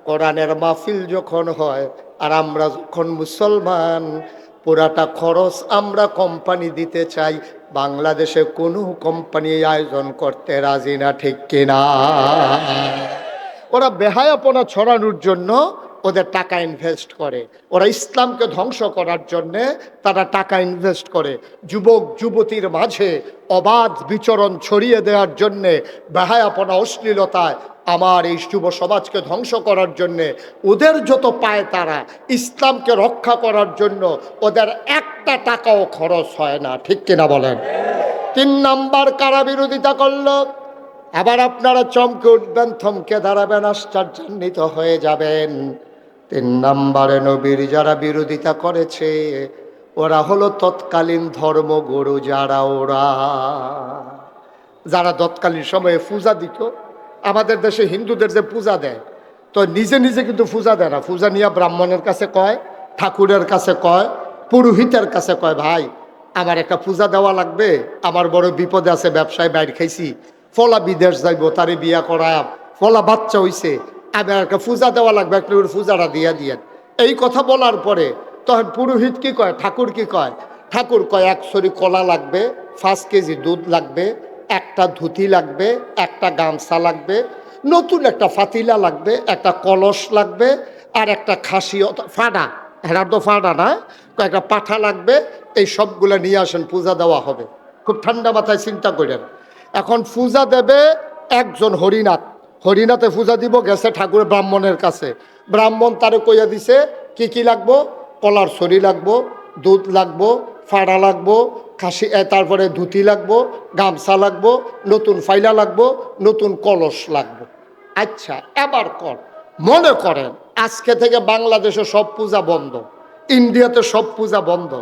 কোরআনের মাহফিল যখন হয় আর আমরা যখন মুসলমান, পুরাটা খরচ আমরা কোম্পানি দিতে চাই, বাংলাদেশে কোনো কোম্পানি আয়োজন করতে রাজি না, ঠিক কিনা? ওরা বেহায়াপনা ছড়ানোর জন্য ওদের টাকা ইনভেস্ট করে, ওরা ইসলামকে ধ্বংস করার জন্যে তারা টাকা ইনভেস্ট করে, যুবক যুবতীর মাঝে অবাধ বিচরণ ছড়িয়ে দেওয়ার জন্যে, বেহায়াপনা অশ্লীলতায় আমার এই যুব সমাজকে ধ্বংস করার জন্যে ওদের যত পায় তারা, ইসলামকে রক্ষা করার জন্য ওদের একটা টাকাও খরচ হয় না, ঠিক কিনা বলেন? 3 নাম্বার কারা বিরোধিতা করলো? আবার আপনারা চমকে উঠবেন, থমকে দাঁড়াবেন, আশ্চর্যান্বিত হয়ে যাবেন। 3 নম্বরে নবীর যারা বিরোধিতা করেছে ওরা হলো তৎকালীন ধর্মগুরু। যারা তৎকালীন সময়ে পূজা দিত, আমাদের দেশে হিন্দুদের যে পূজা দেয়, তো নিজে নিজে কিন্তু পূজা দেয় না, পূজা নিয়ে ব্রাহ্মণের কাছে কয়, ঠাকুরের কাছে কয়, পুরোহিতের কাছে কয়, ভাই আমার একটা পূজা দেওয়া লাগবে, আমার বড় বিপদে আছে, ব্যবসায় বাইর খাইছি, ফলা বিদেশ যাইব, তারে বিয়া করায়, ফলা বাচ্চা হইছে, আমার একটা পূজা দেওয়া লাগবে, একটা পূজাটা দিয়ে দিয়েন। এই কথা বলার পরে তখন পুরোহিত কি কয়, ঠাকুর কি কয়? ঠাকুর কয় 1 ছড়ি কলা লাগবে, 5 কেজি দুধ লাগবে, একটা ধুতি লাগবে, একটা গামছা লাগবে, নতুন একটা ফাতিলা লাগবে, একটা কলস লাগবে, আর একটা খাসি ফাডা, হেরার তো ফাডা না, একটা পাঠা লাগবে। এই সবগুলো নিয়ে আসেন, পূজা দেওয়া হবে। খুব ঠান্ডা মাথায় চিন্তা করেন। এখন পূজা দেবে একজন হরিনাথ, হরিনাথে পূজা দিব, গেছে ঠাকুরের ব্রাহ্মণের কাছে, ব্রাহ্মণ তারে কইয়া দিছে কি কি লাগবো, কলার ছড়ি লাগবো, দুধ লাগবো, ফাড়া লাগবো, খাসি, তারপরে ধুতি লাগবো, গামছা লাগবো, নতুন ফাইলা লাগবো, নতুন কলস লাগবো। আচ্ছা এবার মনে করেন আজকে থেকে বাংলাদেশে সব পূজা বন্ধ, ইন্ডিয়াতে সব পূজা বন্ধ,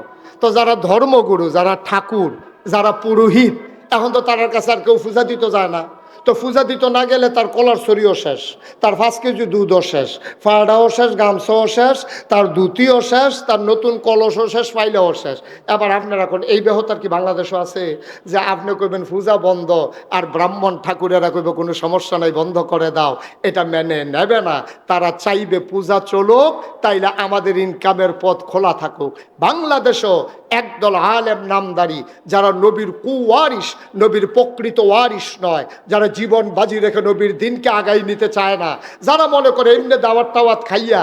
তো যারা ধর্মগুরু, যারা ঠাকুর, যারা পুরোহিত, এখন তো তার কাছে আর কেউ পূজা দিতে যায় না। তো পূজা দিত না গেলে তার কলার ছড়িও শেষ, তার 5 কেজি দুধও শেষ, ফাড়াও শেষ, গামছাও শেষ, তার ধুতিও শেষ, তার নতুন কলসও শেষ, ফাইলাও শেষ। এবার আপনার এখন এই ব্যাহতার কি বাংলাদেশও আছে যে আপনি কইবেন পূজা বন্ধ আর ব্রাহ্মণ ঠাকুরেরা কইবে কোনো সমস্যা নাই, বন্ধ করে দাও? এটা মেনে নেবে না। তারা চাইবে পূজা চলুক, তাইলে আমাদের ইনকামের পথ খোলা থাকুক। বাংলাদেশও একদল আলেম নামদারি, যারা নবীর কুওয়ারিস, নবীর প্রকৃত ওয়ারিস নয়, যারা জীবন বাজি রেখে নবীর দিনকে আগাই নিতে চায় না, যারা মনে করে এমনি দাওয়াত টাওয়াত খাইয়া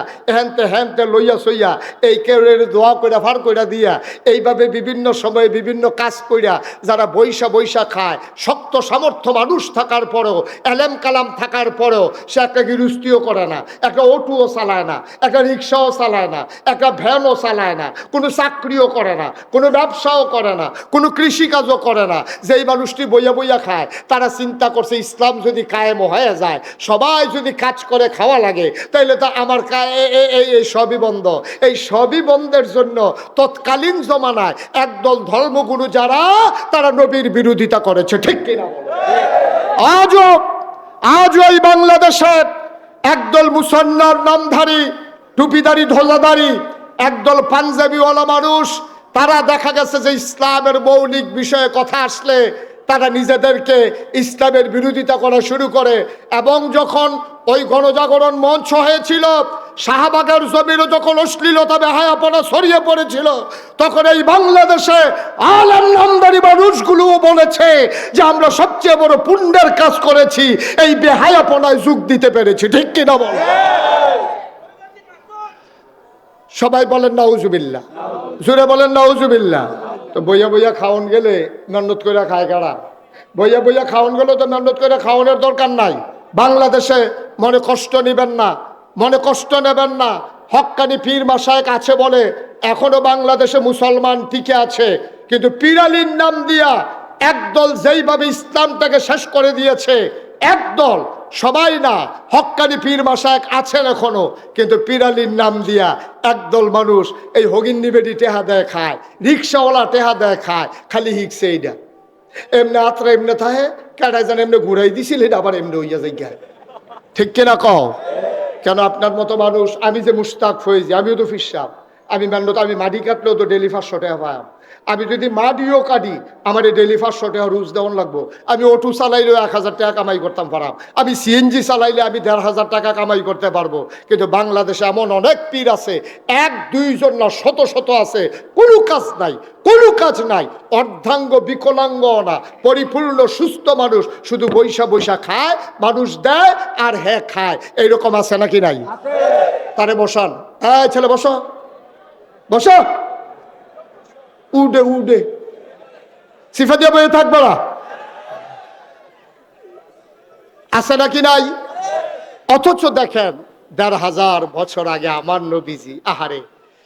হ্যানতে লইয়া সইয়া এই কেউ দোয়া কইরা ফার কইরা দিয়া এইভাবে বিভিন্ন সময়ে বিভিন্ন কাজ কইরা যারা বৈশা খায়, শক্ত সামর্থ্য মানুষ থাকার পরেও, এলেম কালাম থাকার পরেও সে একটা গৃহস্থিও করে না, একটা অটোও চালায় না, একটা রিক্সাও চালায় না, একটা ভ্যানও চালায় না, কোনো চাকরিও করে না, কোনো ব্যবসাও করে না, কোনো কৃষিকাজও করে না। যেই মানুষটি বইয়া খায়, তারা চিন্তা করছে ইসলাম যদি কায়েম হয়ে যায়, সবাই যদি কাজ করে খাওয়া লাগে, তাইলে তো আমার এই সবই বন্ধ। এই সবই বন্ধের জন্য তৎকালীন জমানায় একদল ধর্মগুরু যারা, তারা নবীর বিরোধিতা করেছে, ঠিক কিনা? আজও এই বাংলাদেশে একদল মুসলমান নামধারী, টুপিদারি, ঢোলাদারি, একদল পাঞ্জাবিওয়ালা মানুষ, তারা দেখা গেছে যে ইসলামের মৌলিক বিষয়ে কথা আসলে তারা নিজেদেরকে ইসলামের বিরোধিতা করা শুরু করে। এবং যখন ওই গণজাগরণ মঞ্চ হয়েছিল, শাহবাগের জমিনে যখন অশ্লীলতা বেহায়াপনা ছড়িয়ে পড়েছিল, তখন এই বাংলাদেশে আলেম নামদারি মানুষগুলোও বলেছে যে আমরা সবচেয়ে বড় পুণ্যের কাজ করেছি, এই বেহায়াপনায় যোগ দিতে পেরেছি, ঠিক কিনা বল? সবাই বলেন নাউজুবিল্লাহ, জোরে বলেন নাউজুবিল্লাহ। তো বইয়া খাওয়ান গেলে মেহনত করে খায় কারা? বইয়া খাওয়ান গেলে তো মেহনত করে খাওয়ানোর দরকার নাই। বাংলাদেশে মনে কষ্ট নেবেন না, হক্কানি পীর মাশায়েখ আছে বলে এখনো বাংলাদেশে মুসলমান টিকে আছে, কিন্তু পীরালির নাম দিয়া একদল যেইভাবে ইসলামটাকে শেষ করে দিয়েছে, একদল, সবাই না, হক্কানি পীর মাশায়েখ আছেন এখনো, কিন্তু পীরালির নাম দিয়া একদল মানুষ এই হগিন্নি বেডি টেহা দেয় খায়, রিক্সাওয়ালা টেহা দেয় খায়, খালি হিকছে এইটা এমনি আত্রা এমনি থাহে, কেটাই যেন এমনি ঘুরাই দিছিল, এটা আবার এমনি হইয়া যাই, ঠিক কিনা কও? কেন আপনার মতো মানুষ, আমি যে মুশতাক ফয়েজি, আমিও তো ফিরসাব, আমি মান্য, আমি মাটি কাটলেও তো ডেলি 500 টাকা পাইম, আমি যদি মাটিও কাটি আমার ডেলি 500 টাকা রুজ দেওয়ান লাগবো। আমি অটো চালাইলেও 1000 টাকা কামাই করতাম পারাম, আমি সিএনজি চালাইলে আমি 1500 টাকা কামাই করতে পারবো। কিন্তু বাংলাদেশে এমন অনেক পীর আছে, 1-2 জন না, শত আছে, কোনো কাজ নাই, অর্ধাঙ্গ বিকলাঙ্গ না, পরিপূর্ণ সুস্থ মানুষ, শুধু বৈশা খায়, মানুষ দেয় আর খায়, এইরকম আছে নাকি নাই? তারে বসান, ছেলে বসো, উডে সিফা দিয়ে বয়ে থাকবে না, আছে নাকি নাই? অথচ দেখেন 1500 বছর আগে আমার নবীজি, আহারে,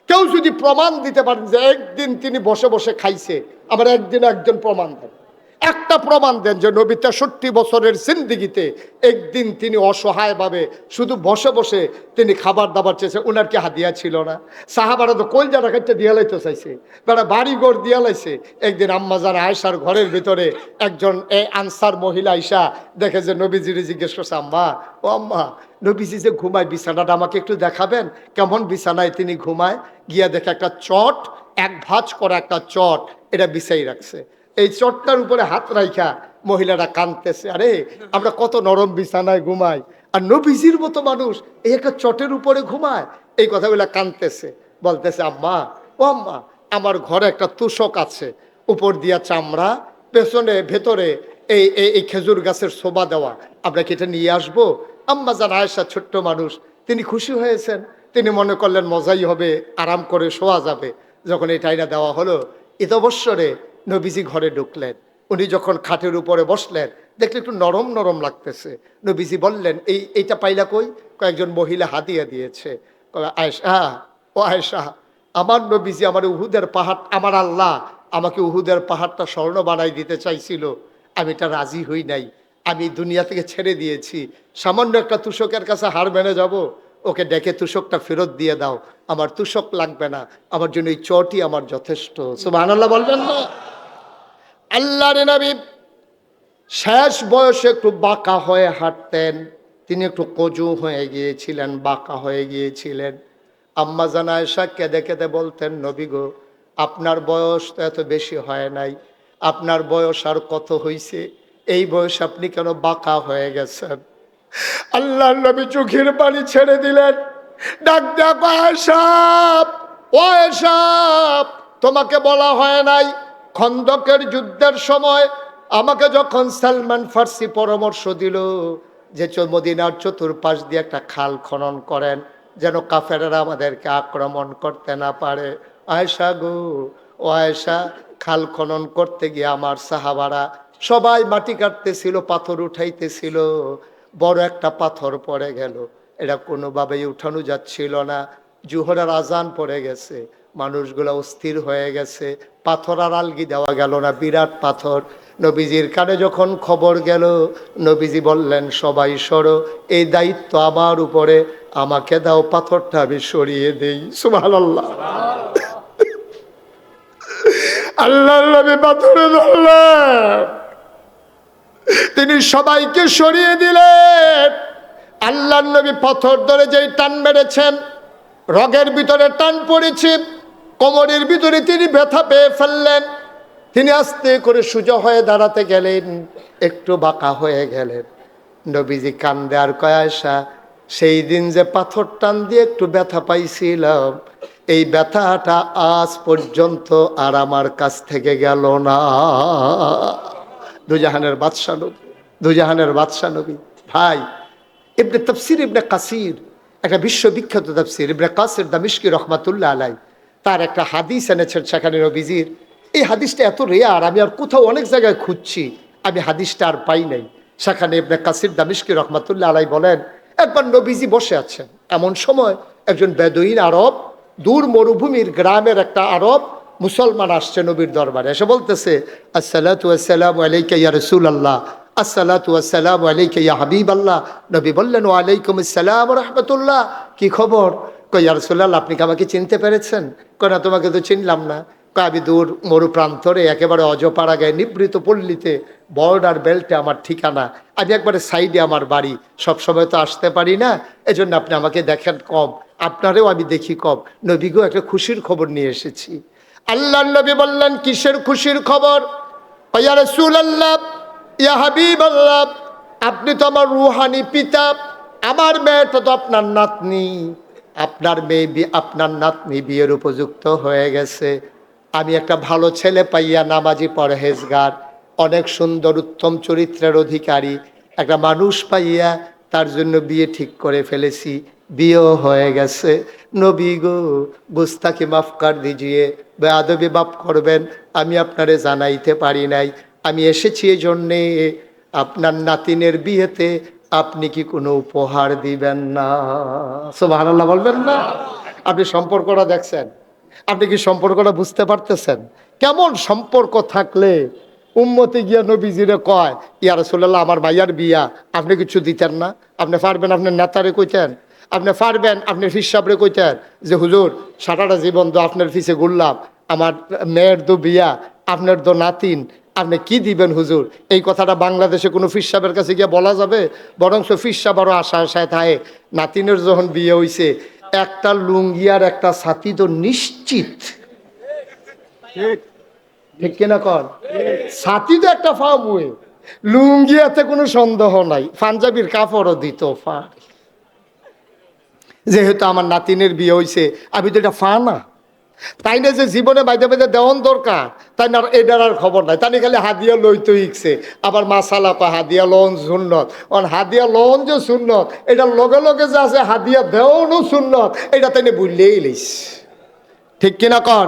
কেউ যদি প্রমাণ দিতে পারেন যে একদিন তিনি বসে খাইছে, আবার একদিন একজন প্রমাণ দেন, একটা প্রমাণ দেন যে নবী 63 বছরের জিন্দিগিতে একদিন তিনি অসহায়ভাবে শুধু বসে তিনি খাবার দাবার চেয়েছে। ওনার কি হাদিয়া ছিল না? সাহাবারা তো কলজাটা কাটতে দিয়া লাইতে চাইছে, তারা বাড়িঘর দিয়া লাইছে। একদিন আম্মাজান আয়েশার ঘরের ভিতরে একজন আনসার মহিলা আইসা দেখে যে নবীজির জিজ্ঞেস করছে, আম্মা নবীজি যে ঘুমায়, বিছানাটা আমাকে একটু দেখাবেন, কেমন বিছানায় তিনি ঘুমায়? গিয়া দেখে একটা চট, এক ভাঁজ করা একটা চট, এটা বিছাই রাখছে। এই চটটার উপরে হাত রাইখা মহিলারা কাঁদতেছে, আরে আমরা কত নরম বিছানায় ঘুমাই, আর নবীজির মতো মানুষ এই একটা চটের উপরে ঘুমায়। এই কথাগুলো কাঁদতেছে, বলতেছে, আম্মা আমার ঘরে একটা তুষক আছে, উপর দিয়া চামড়া, ভেতরে এই খেজুর গাছের শোভা দেওয়া, আমরা কি এটা নিয়ে আসবো? আম্মা জান আয়েশা ছোট্ট মানুষ, তিনি খুশি হয়েছেন, তিনি মনে করলেন মজাই হবে, আরাম করে শোয়া যাবে। যখন এই টাইনা দেওয়া হলো, ঈদ অবসরে নবীজি ঘরে ঢুকলেন। উনি যখন খাটের উপরে বসলেন, দেখলে একটু নরম লাগতেছে। নবীজি বললেন, এইটা পাইলা কই? কয়েকজন মহিলা হাদিয়া দিয়েছে। আয়েশা, আমার নবীজি আমার উহুদের পাহাড়, আমার আল্লাহ আমাকে উহুদের পাহাড়টা স্বর্ণ বানাই দিতে চাইছিল, আমি এটা রাজি হই নাই, আমি দুনিয়া থেকে ছেড়ে দিয়েছি। সামান্য একটা তুষকের কাছে হার মেনে যাব? ওকে ডেকে তুষকটা ফেরত দিয়ে দাও, আমার তুষক লাগবে না, আমার জন্য এই চটি আমার যথেষ্ট। সুবহানাল্লাহ বলবেন না? আল্লাহর নবী শেষ বয়সে একটু বাঁকা হয়ে হাঁটতেন, তিনি একটু কজু হয়ে গিয়েছিলেন, বাঁকা হয়ে গিয়েছিলেন। আম্মা জান আয়েশা কেঁদে বলতেন, নবী গো, আপনার বয়স তো এত বেশি হয় নাই, আপনার বয়স আর কত হইছে, এই বয়স আপনি কেন বাঁকা হয়ে গেছেন? আল্লাহর নবী চোখের পানি ছেড়ে দিলেন, ডাক দেয়া, আয়েশা, তোমাকে বলা হয় নাই খন্দকের যুদ্ধের সময় আমাকে যখন সালমান ফার্সি পরামর্শ দিল যে মদিনার চতুর্পাশ দিয়ে একটা খাল খনন করেন যেন কাফেররা আমাদেরকে আক্রমণ করতে না পারে। আয়েশা গো, ও আয়েশা, খাল খনন করতে গিয়ে আমার সাহাবারা সবাই মাটি কাটতেছিল, পাথর উঠাইতেছিল, বড় একটা পাথর পড়ে গেল, এটা কোনোভাবেই উঠানো যাচ্ছিল না। জোহরের আজান পড়ে গেছে, মানুষগুলো অস্থির হয়ে গেছে, পাথর আর আলগি দেওয়া গেল না, বিরাট পাথর। নবীজির কানে যখন খবর গেল, নবীজি বললেন সবাই সরো, এই দায়িত্ব আমার উপরে, আমাকে দাও, পাথরটা আমি সরিয়ে দেই। সুবহানাল্লাহ। আল্লাহর নবী পাথরে ধরলেন, তিনি সবাইকে সরিয়ে দিলেন। আল্লাহর নবী পাথর ধরে যেই টান মেরেছেন, রগের ভিতরে টান পড়েছে, কোমরের ভিতরে তিনি ব্যথা পেয়ে ফেললেন। তিনি আস্তে করে সোজা হয়ে দাঁড়াতে গেলেন, একটু বাঁকা হয়ে গেলেন। নবীজি কান্দে আর কয়, আয়েশা, সেই দিন যে পাথর টান দিয়ে একটু ব্যথা পাইছিলাম, এই ব্যথাটা আজ পর্যন্ত আর আমার কাছ থেকে গেল না। দুজাহানের বাদশা নবী, দুজাহানের বাদশা নবী। ভাই, ইবনে তাফসির ইবনে কাসির, একটা বিশ্ববিখ্যাত তাফসির, ইবনে কাসির দামিশকি রহমাতুল্লাহ আলাই, তার একটা হাদিস এনেছেন সেখানে নবীজির। এই হাদিসটা এত রেয়ার, আমি আর কোথাও অনেক জায়গায় খুঁজছি, আমি হাদিসটা আর পাই নাই। সেখানে ইবনে কাসির দামিশকি রহমাতুল্লাহ আলাই বলেন, একবার নবীজি বসে আছেন, এমন সময় একজন বেদুইন আরব, দূর মরুভূমির গ্রামের একটা আরব মুসলমান আসছে নবীর দরবারে, এসে বলতেছে, আসসালাতু ওয়াসসালামু আলাইকা ইয়া রাসূলুল্লাহ, আসসালাতু ওয়াসসালামু আলাইকা ইয়া হাবিবাল্লাহ। নবী বললেন, ওয়া আলাইকুম আসসালাম ওয়া রাহমাতুল্লাহ, কি খবর? কই, ইয়া রাসূলুল্লাহ, আপনি কি আমাকে চিনতে পেরেছেন? কই, না, তোমাকে তো চিনলাম না। কই, আমি দূর মরু প্রান্তরে একেবারে অজপাড়া গায়ে নিবৃত পল্লীতে বর্ডার বেল্টে আমার ঠিকানা, আমি একবারে সাইডে আমার বাড়ি, সবসময় তো আসতে পারি না, এজন্য আপনি আমাকে দেখেন কম, আপনারেও আমি দেখি কম। নবী গো, একটা খুশির খবর নিয়ে এসেছি। আল্লাহর নবী বললেন, কিসের খুশির খবর? ইয়া রাসূলুল্লাহ, ইয়া হাবিবাল্লাহ, আপনি তো আমার রুহানি পিতা, আমার মেয়েটা তো আপনার নাতনি, আপনার মেয়ে, আপনার নাতনি বিয়ের উপযুক্ত হয়ে গেছে। আমি একটা ভালো ছেলে পাইয়া, নামাজি, পরহেজগার, অনেক সুন্দর উত্তম চরিত্রের অধিকারী একটা মানুষ পাইয়া তার জন্য বিয়ে ঠিক করে ফেলেছি, বিয়েও হয়ে গেছে। নবী গো, গুস্তাকি মাফ কর দিজিয়ে, বেয়াদবি মাফ করবেন, আমি আপনারে জানাইতে পারি নাই, আমি এসেছি এই জন্যে, আপনার নাতিনের বিয়েতে আপনি কি কোনো উপহার দিবেন না? সুবহানাল্লাহ বলবেন না? আপনি সম্পর্কটা দেখছেন, আপনি কি সম্পর্কটা বুঝতে পারতেছেন? কেমন সম্পর্ক থাকলে উম্মতে গিয়া নবীজিরে কয়, ইয়া রাসূলুল্লাহ, আমার ভাইয়ার বিয়া, আপনি কিছু দিতেন না? আপনি পারবেন আপনার নেতারে কইতেন? আপনি পারবেন আপনার ফিস সাহেবরে কইতেন যে, হুজুর, সারাটা জীবন তো আপনার ফিসে ঘুরলাম, আমার মেয়ের তো বিয়া, আপনার তো নাতিন, আপনি কি দিবেন হুজুর? এই কথাটা বাংলাদেশে কোনো ফিস সাহেবের কাছে গিয়ে বলা যাবে? বরং ফিস সাহেব আরও আশায় থাকে, নাতিনের যখন বিয়ে হইছে, একটা লুঙ্গি আর একটা ছাতি তো নিশ্চিত, ঠিক কিনা কর? ছাতি তো একটা ফার্মওয়ে, লুঙ্গি এতে কোনো সন্দেহ নাই, পাঞ্জাবির কাপড়ও দিত ফা। যেহেতু আমার নাতিনের বিয়ে হয়েছে, আমি তো এটা ফা না, তাই না, যে জীবনে বাইদে বাইদে দেওয়ান দরকার, তাই না, এটার আর খবর নাই, তাই খালি হাদিয়া লইতে ইচ্ছে। আবার মাসালা কয় হাদিয়া লন সুন্নত, হাদিয়া লন যে সুন্নত, এটার লগে লগে যে আছে হাদিয়া দেওয়ানও সুন্নত, এটা তাই বুঝলেই লিস, ঠিক কিনা কন?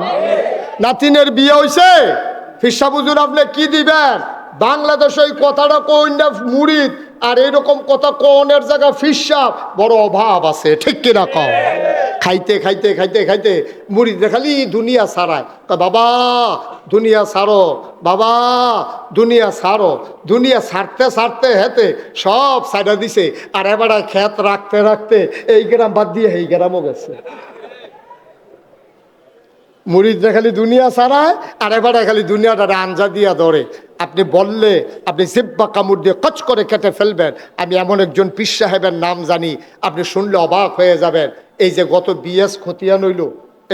নাতিনের বিয়ে হয়েছে, ফিসা বুঝুন, আপনি কি দিবেন? বাংলাদেশে ওই কথাটা কইন না মুরিদ, আর এইরকম কথা কনের জায়গা ফিসা বড় অভাব আছে, ঠিক কিনা কন? খাইতে খাইতে খাইতে খাইতে মুরিদ খালি দুনিয়া ছাড়ায়, তা বাবা দুনিয়া ছাড়ো, বাবা দুনিয়া ছাড়ো, দুনিয়া ছাড়তে ছাড়তে হেতে সব ছাড়া দিছে, আর এবার খেত রাখতে রাখতে এই গ্রাম বাদ দিয়ে এই গ্রামও গেছে। মুরিদরা খালি দুনিয়া ছাড়ায়, আর এবারে খালি দুনিয়াটা আঞ্জা দিয়া ধরে। আপনি বললে আপনি জিব্বা কামড় দিয়ে কচ করে কেটে ফেলবেন। আমি এমন একজন পীর সাহেবের নাম জানি, আপনি শুনলে অবাক হয়ে যাবেন। এই যে গত বিএস খতিয়ান হইল,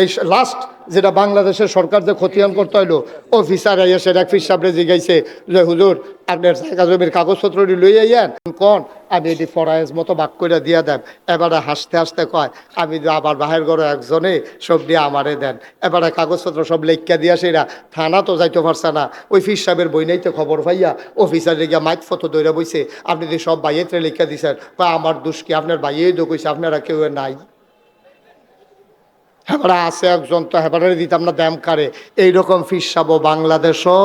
এই লাস্ট যেটা বাংলাদেশের সরকার যে খতিয়ান করতে হইলো, অফিসার এসে এক ফিস সাহেবরে জিগাইছে যে হুজুর আপনার জায়গা জমির কাগজপত্রটি লই আইয়েন কোন, আমি এটি ফরাইজ মতো বাক করে দিয়া দেন। এবারে হাসতে হাসতে কয় আমি আবার বাহির ঘরে একজনে সব দিয়ে আমারে দেন। এবারে কাগজপত্র সব লেখা দিয়া সেরা থানা তো যাইতে পারছে না, ওই ফিস সাহেবের বই নাইতে খবর পাইয়া অফিসার লেগিয়া মাইক ফটো দইরা বইছে আপনি যে সব বাইয়েতে লেখা দিছেন, কয় আমার দোষ কি, আপনার বাইয়েই তো কইছে আপনারা কেউ নাই। হেবারা আছে একজন, তো হেবারে দিতাম না দ্যাম কারে, এইরকম ফিসাবো বাংলাদেশও।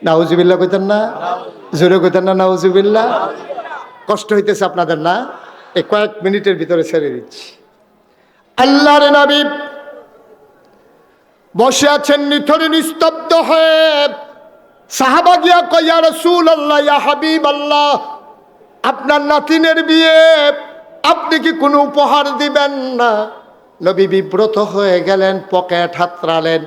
নাউজুবিল্লাহ কইতেন না, জোরে কইতেন না নাউজুবিল্লাহ। কষ্ট হইতেছে আপনাদের না? এই কয়েক মিনিটের ভিতরে ছেড়ে দিচ্ছি। আল্লাহর নবী বসে আছেন নিথরে নিস্তব্ধ হয়ে। সাহাবা গিয়া কয় ইয়া রাসূলুল্লাহ, ইয়া হাবিবাল্লাহ, আপনার নাতিনের বিয়ে, আপনি কি কোনো উপহার দিবেন না? নবী বিব্রত হয়ে গেলেন, পকেট হাতড়ালেন,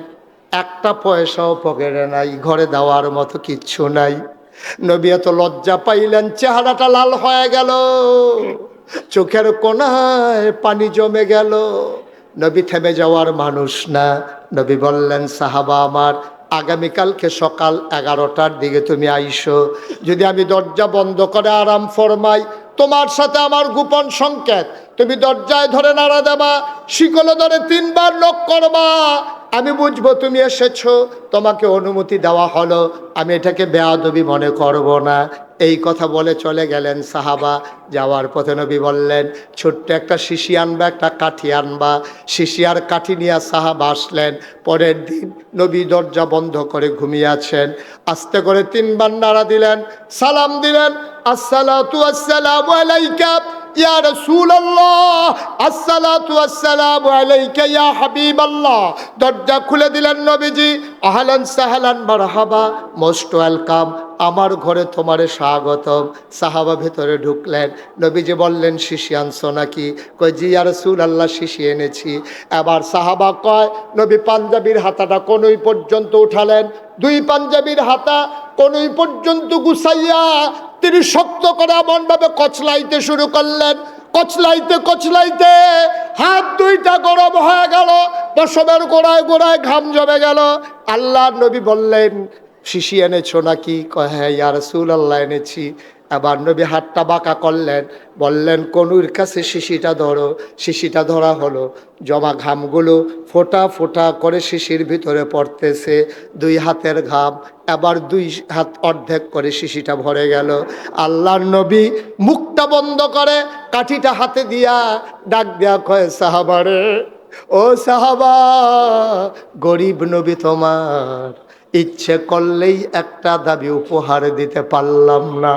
একটা পয়সাও পকেটে নাই, ঘরে দেওয়ার মতো কিচ্ছু নাই। নবী এত লজ্জা পাইলেন, চেহারাটা লাল হয়ে গেল, চোখের কোণায় পানি জমে গেল। নবী থেমে যাওয়ার মানুষ না। নবী বললেন সাহাবা আমার, আগামীকালকে সকাল 11টার দিকে তুমি আইসো। যদি আমি দরজা বন্ধ করে আরাম ফরমাই, তোমার সাথে আমার গোপন সংকেত, তুমি দরজায় ধরে নাড়া দেবা, শিকলে ধরে 3 বার নক করবা, আমি বুঝবো তুমি এসেছো, তোমাকে অনুমতি দেওয়া হলো, আমি এটাকে বেয়াদবি মনে করব না। এই কথা বলে চলে গেলেন সাহাবা। যাওয়ার পথে নবী বললেন ছোট্ট একটা শিশি আনবা, একটা কাঠি আনবা। শিশি আর কাঠি নিয়ে সাহাবা আসলেন। পরের দিন নবী দরজা বন্ধ করে ঘুমিয়ে আছেন। আস্তে করে 3 বার নাড়া দিলেন, সালাম দিলেন, আসসালাতু আসসালামু আলাইকা ইয়া রাসূলুল্লাহ, আসসালাতু আসসালামু আলাইকা ইয়া হাবিবাল্লাহ। দরজা খুলে দিলেন নবীজি, আহলান সাহলান মারহাবা, মোস্ট ওয়েলকাম, আমার ঘরে তোমারে স্বাগতম। সাহাবা ভেতরে ঢুকলেন। নবীজি বললেন শিশি আনছো নাকি? কয় জি ইয়া রাসূলুল্লাহ, শিশি এনেছি। এবার সাহাবা কয় নবী পাঞ্জাবির হাতাটা কোনই পর্যন্ত উঠালেন, 2 পাঞ্জাবির হাতা কোনই পর্যন্ত গুছাইয়া তিনি শক্ত করে এমনভাবে কচলাইতে শুরু করলেন। কচলাইতে কচলাইতে হাত 2টা গরম হয়ে গেল, পশমের গোড়ায় গোড়ায় ঘাম জমে গেল। আল্লাহর নবী বললেন শিশি এনেছো নাকি? কয় হ্যাঁ ইয়া রাসূলুল্লাহ এনেছি। আবার নবী হাতটা বাঁকা করলেন, বললেন কনুর কাছে শিশিটা ধরো। শিশিটা ধরা হলো, জমা ঘামগুলো ফোঁটা ফোঁটা করে শিশির ভিতরে পড়তেছে, 2 হাতের ঘাম। আবার 2 হাত অর্ধেক করে শিশিটা ভরে গেল। আল্লাহর নবী মুখটা বন্ধ করে কাঠিটা হাতে দিয়া ডাক দেয়া কয় সাহাবারে, ও সাহাবা, গরিব নবী তোমার, ইচ্ছে করলেই একটা দাবি উপহার দিতে পারলাম না।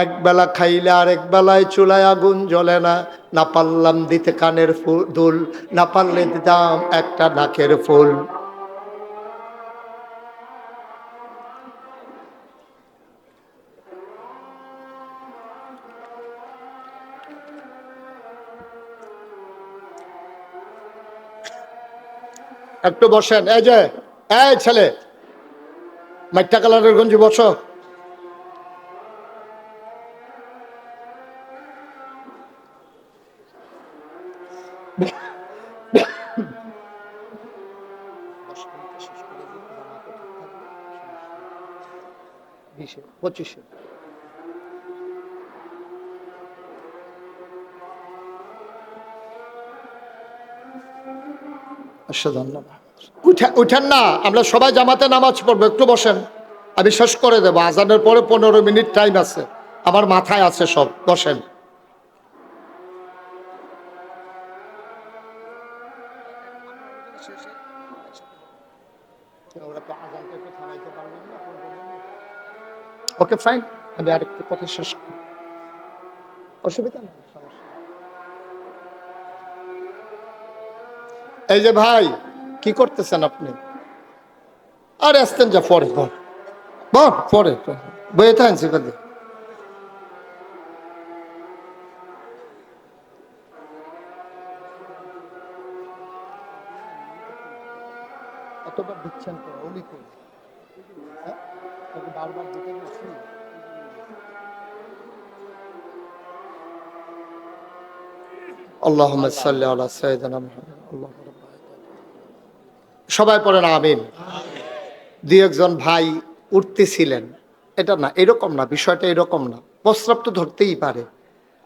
একবেলা খাইলে আরেক বেলায় চুলায় আগুন জ্বলে না, না পারলাম দিতে কানের দুল, না পারলে দিতাম একটা নাকের ফুল। একটু বসেন, এই যে এই ছেলে মাইটা কালারের গঞ্জি, বসো। পঁচিশে উঠেন না, আমরা সবাই জামাতে নামাজ পড়বো, একটু বসেন, আমি শেষ করে দেবো। আজানের পরে 15 মিনিট টাইম আছে, আমার মাথায় আছে সব, বসেন। ওকে ফাইন, আমি আরেকটু কথা শেষ করি, অসুবিধা নেই। এই যে ভাই, কি করতেছেন আপনি? আর আসতেন যা পরে, পরে বইয়ে থাকেন সেখানে। এতবার দিচ্ছেন তো ওলি করে, বারবার দিতে গেছি। আল্লাহুম্মা সাল্লি আলা সাইয়্যিদিনা মুহাম্মদ। সবাই পড়েন আমিন। দুই একজন ভাই উঠতেছিলেন, এটা না, এরকম না, বিষয়টা এরকম না। প্রস্রাব তো ধরতেই পারে।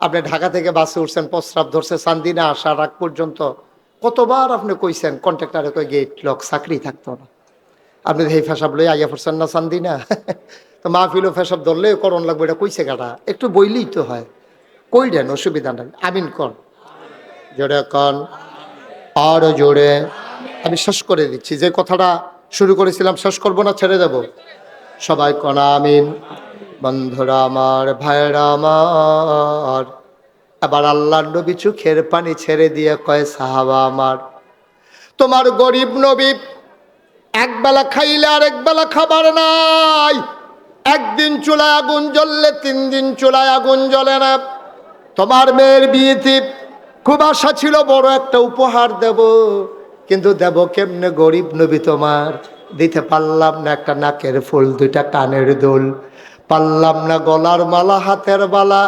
আপনি ঢাকা থেকে বাসে উঠছেন, প্রস্রাব ধরছে, চান্দিনা আসার আগ পর্যন্ত কতবার আপনি কইছেন কন্ট্রাক্টরে কই গেট লক, চাকরি থাকতো না। আপনি এই ফেসাব লই আইয়া পড়ছেন না চান্দিনা। তো মাহফিলও ফেসাব ধরলে করণ লাগবে, এটা কইছে কাটা, একটু বইলেই তো হয়। কই দেন, অসুবিধা নাই। আমিন কন, জোরে কন, আরো জোরে। আমি শেষ করে দিচ্ছি, যে কথাটা শুরু করেছিলাম শেষ করব না, ছেড়ে দেব? সবাই কন আমিন। বন্ধুরা আমার, ভাইরা আমার, আবার আল্লাহর নবী চোখের পানি ছেড়ে দিয়ে কয়, সাহাবা আমার, তোমার গরিব নবী একবেলা খাইলে আর একবেলা খাবার নাই। একদিন চুলায় আগুন জ্বললে 3 দিন চুলায় আগুন জ্বলে না। তোমার মেয়ের বিয়েতে খুব আশা ছিল বড় একটা উপহার দেব, কিন্তু দেব কেমনে? গরিব নবী তোমার দিতে পারলাম না একটা নাকের ফুল, 2টা কানের দুল, পারলাম না গলার মালা, হাতের বালা,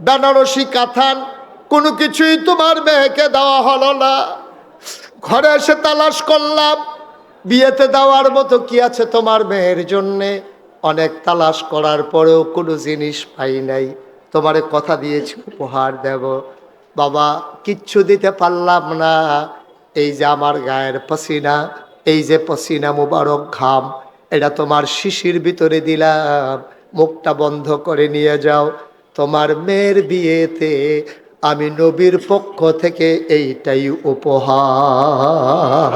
বেনারসি কাঁথান, কোনো কিছুই তোমার মেয়েকে দেওয়া হলো না। ঘরে এসে তালাশ করলাম, বিয়েতে দেওয়ার মতো কি আছে তোমার মেয়ের জন্যে? অনেক তালাশ করার পরেও কোনো জিনিস পাই নাই। তোমারে কথা দিয়েছি উপহার দেব, বাবা কিচ্ছু দিতে পারলাম না। এই যে আমার গায়ের পসিনা, এই যে পসিনা মুবারক ঘাম, এটা তোমার শিশির ভিতরে দিলাম, মুখটা বন্ধ করে নিয়ে যাও। তোমার মেয়ের বিয়েতে আমি নবীর পক্ষ থেকে এইটাই উপহার।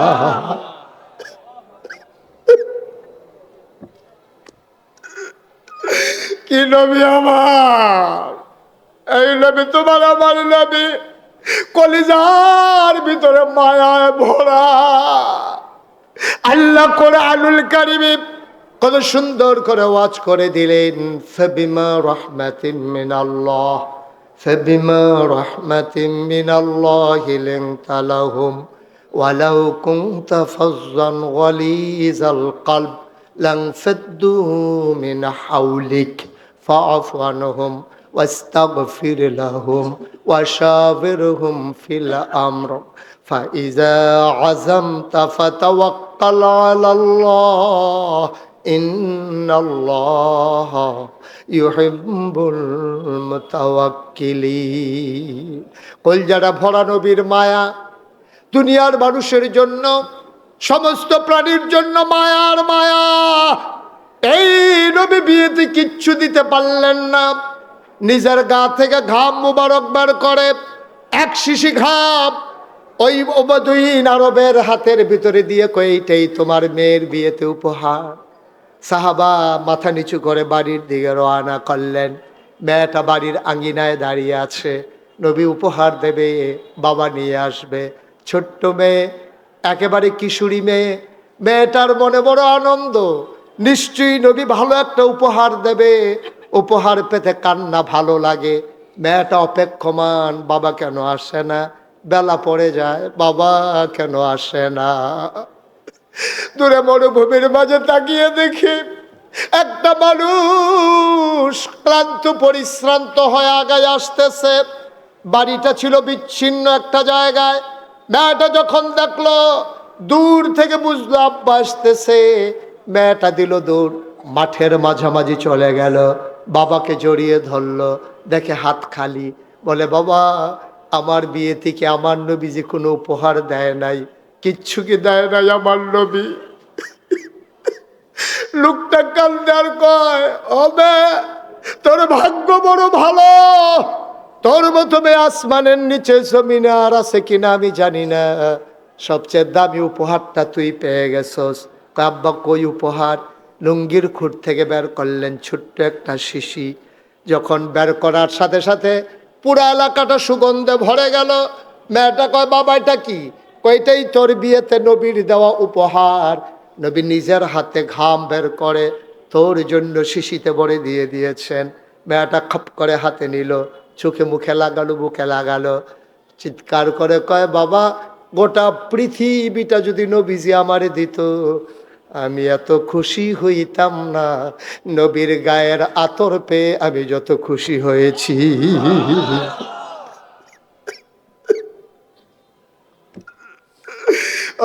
কি নবী আমার, এই নবী তোমার আমার নবী, কলিজার ভিতরে মায়ায় ভরা। আল্লাহ কোরআনুল কারীমে কত সুন্দর করে ওয়াজ করে দিলেন, ফাবিমা রাহমাতিন মিনাল্লাহ, ফাবিমা রাহমাতিন মিনাল্লাহি লিনতা লাহুম ওয়ালাউ কুনতা ফাজ্জান গালিজাল কলব লানফাদ্দু মিন হাওলিক ফাআফু আনহুম ওয়াস্তাগফির লাহুম ওয়াশাবিরহুম ফিল আমর ফাইযা আযামতা ফাতাওয়াক্কাল আলাল্লাহ ইন্নাল্লাহ ইউহিব্বুল মুতাওয়াক্কিলিন। কলজাটা ভরা নবীর মায়া, দুনিয়ার মানুষের জন্য, সমস্ত প্রাণীর জন্য মায়ার মায়া। এই নবী বিয়েতে কিচ্ছু দিতে পারলেন না, নিজের গা থেকে ঘাম মুবারক বের করে 1 শিশি ঘাম ওই ওবাদুইন আরবের হাতের ভিতরে দিয়ে কয়, এইটাই তোমার মেয়ের বিয়েতে উপহার। সাহাবা মাথা নিচু করে বাড়ির দিকে রওনা করলেন। মেয়েটা বাড়ির আঙ্গিনায় দাঁড়িয়ে আছে, নবী উপহার দেবে, বাবা নিয়ে আসবে। ছোট্ট মেয়ে, একেবারে কিশোরী মেয়ে, মেয়েটার মনে বড় আনন্দ, নিশ্চয়ই নবী ভালো একটা উপহার দেবে। উপহার পেতে কান্না ভালো লাগে। মেয়েটা অপেক্ষমান, বাবা কেন আসে না? বেলা পড়ে যায়, বাবা কেন আসে না? দূরে মরুভূমির মাঝে তাকিয়ে দেখে একটা মানুষ ক্লান্ত পরিশ্রান্ত হয়ে আগায় আসতেছে। বাড়িটা ছিল বিচ্ছিন্ন একটা জায়গায়। মেয়েটা যখন দেখলো, দূর থেকে বুঝলো আব্বা আসতেছে, মেয়েটা দিল দূর, মাঠের মাঝামাঝি চলে গেল, বাবাকে জড়িয়ে ধরলো, দেখে হাত খালি। বলে, বাবা আমার বিয়ে থেকে আমার নবী যে কোনো উপহার দেয় নাই, কিচ্ছু কি দেয় নাই আমার নবী? লোকটা কান্দার কয়, হবে তোর ভাগ্য বড় ভালো, তোর মতো মেয়ে আসমানের নিচে জমিনে আর আছে কিনা আমি জানি না, সবচেয়ে দামি উপহারটা তুই পেয়ে গেছস। আব্বা কই উপহার? লুঙ্গির খুঁট থেকে বের করলেন ছোট্ট একটা শিশি। যখন বের করার সাথে সাথে পুরা এলাকাটা সুগন্ধে ভরে গেল। মেয়েটা কয়, বাবা এটা কি? কয়টাই তোর বিয়েতে নবীর দেওয়া উপহার। নবী নিজের হাতে ঘাম বের করে তোর জন্য শিশিতে ভরে দিয়ে দিয়েছেন। মেয়েটা খপ করে হাতে নিল, চোখে মুখে লাগালো, বুকে লাগালো, চিৎকার করে কয়, বাবা গোটা পৃথিবীটা যদি নবীজি আমারে দিত, আমি এত খুশি হইতাম না। নবীর গায়ের আতর পেয়ে আমি যত খুশি হয়েছি।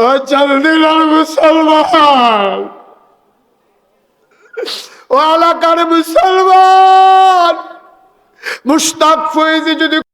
ও চান্দিনার মুসলমান, ও এলাকার মুসলমান, মুশতাক ফয়েজি যদি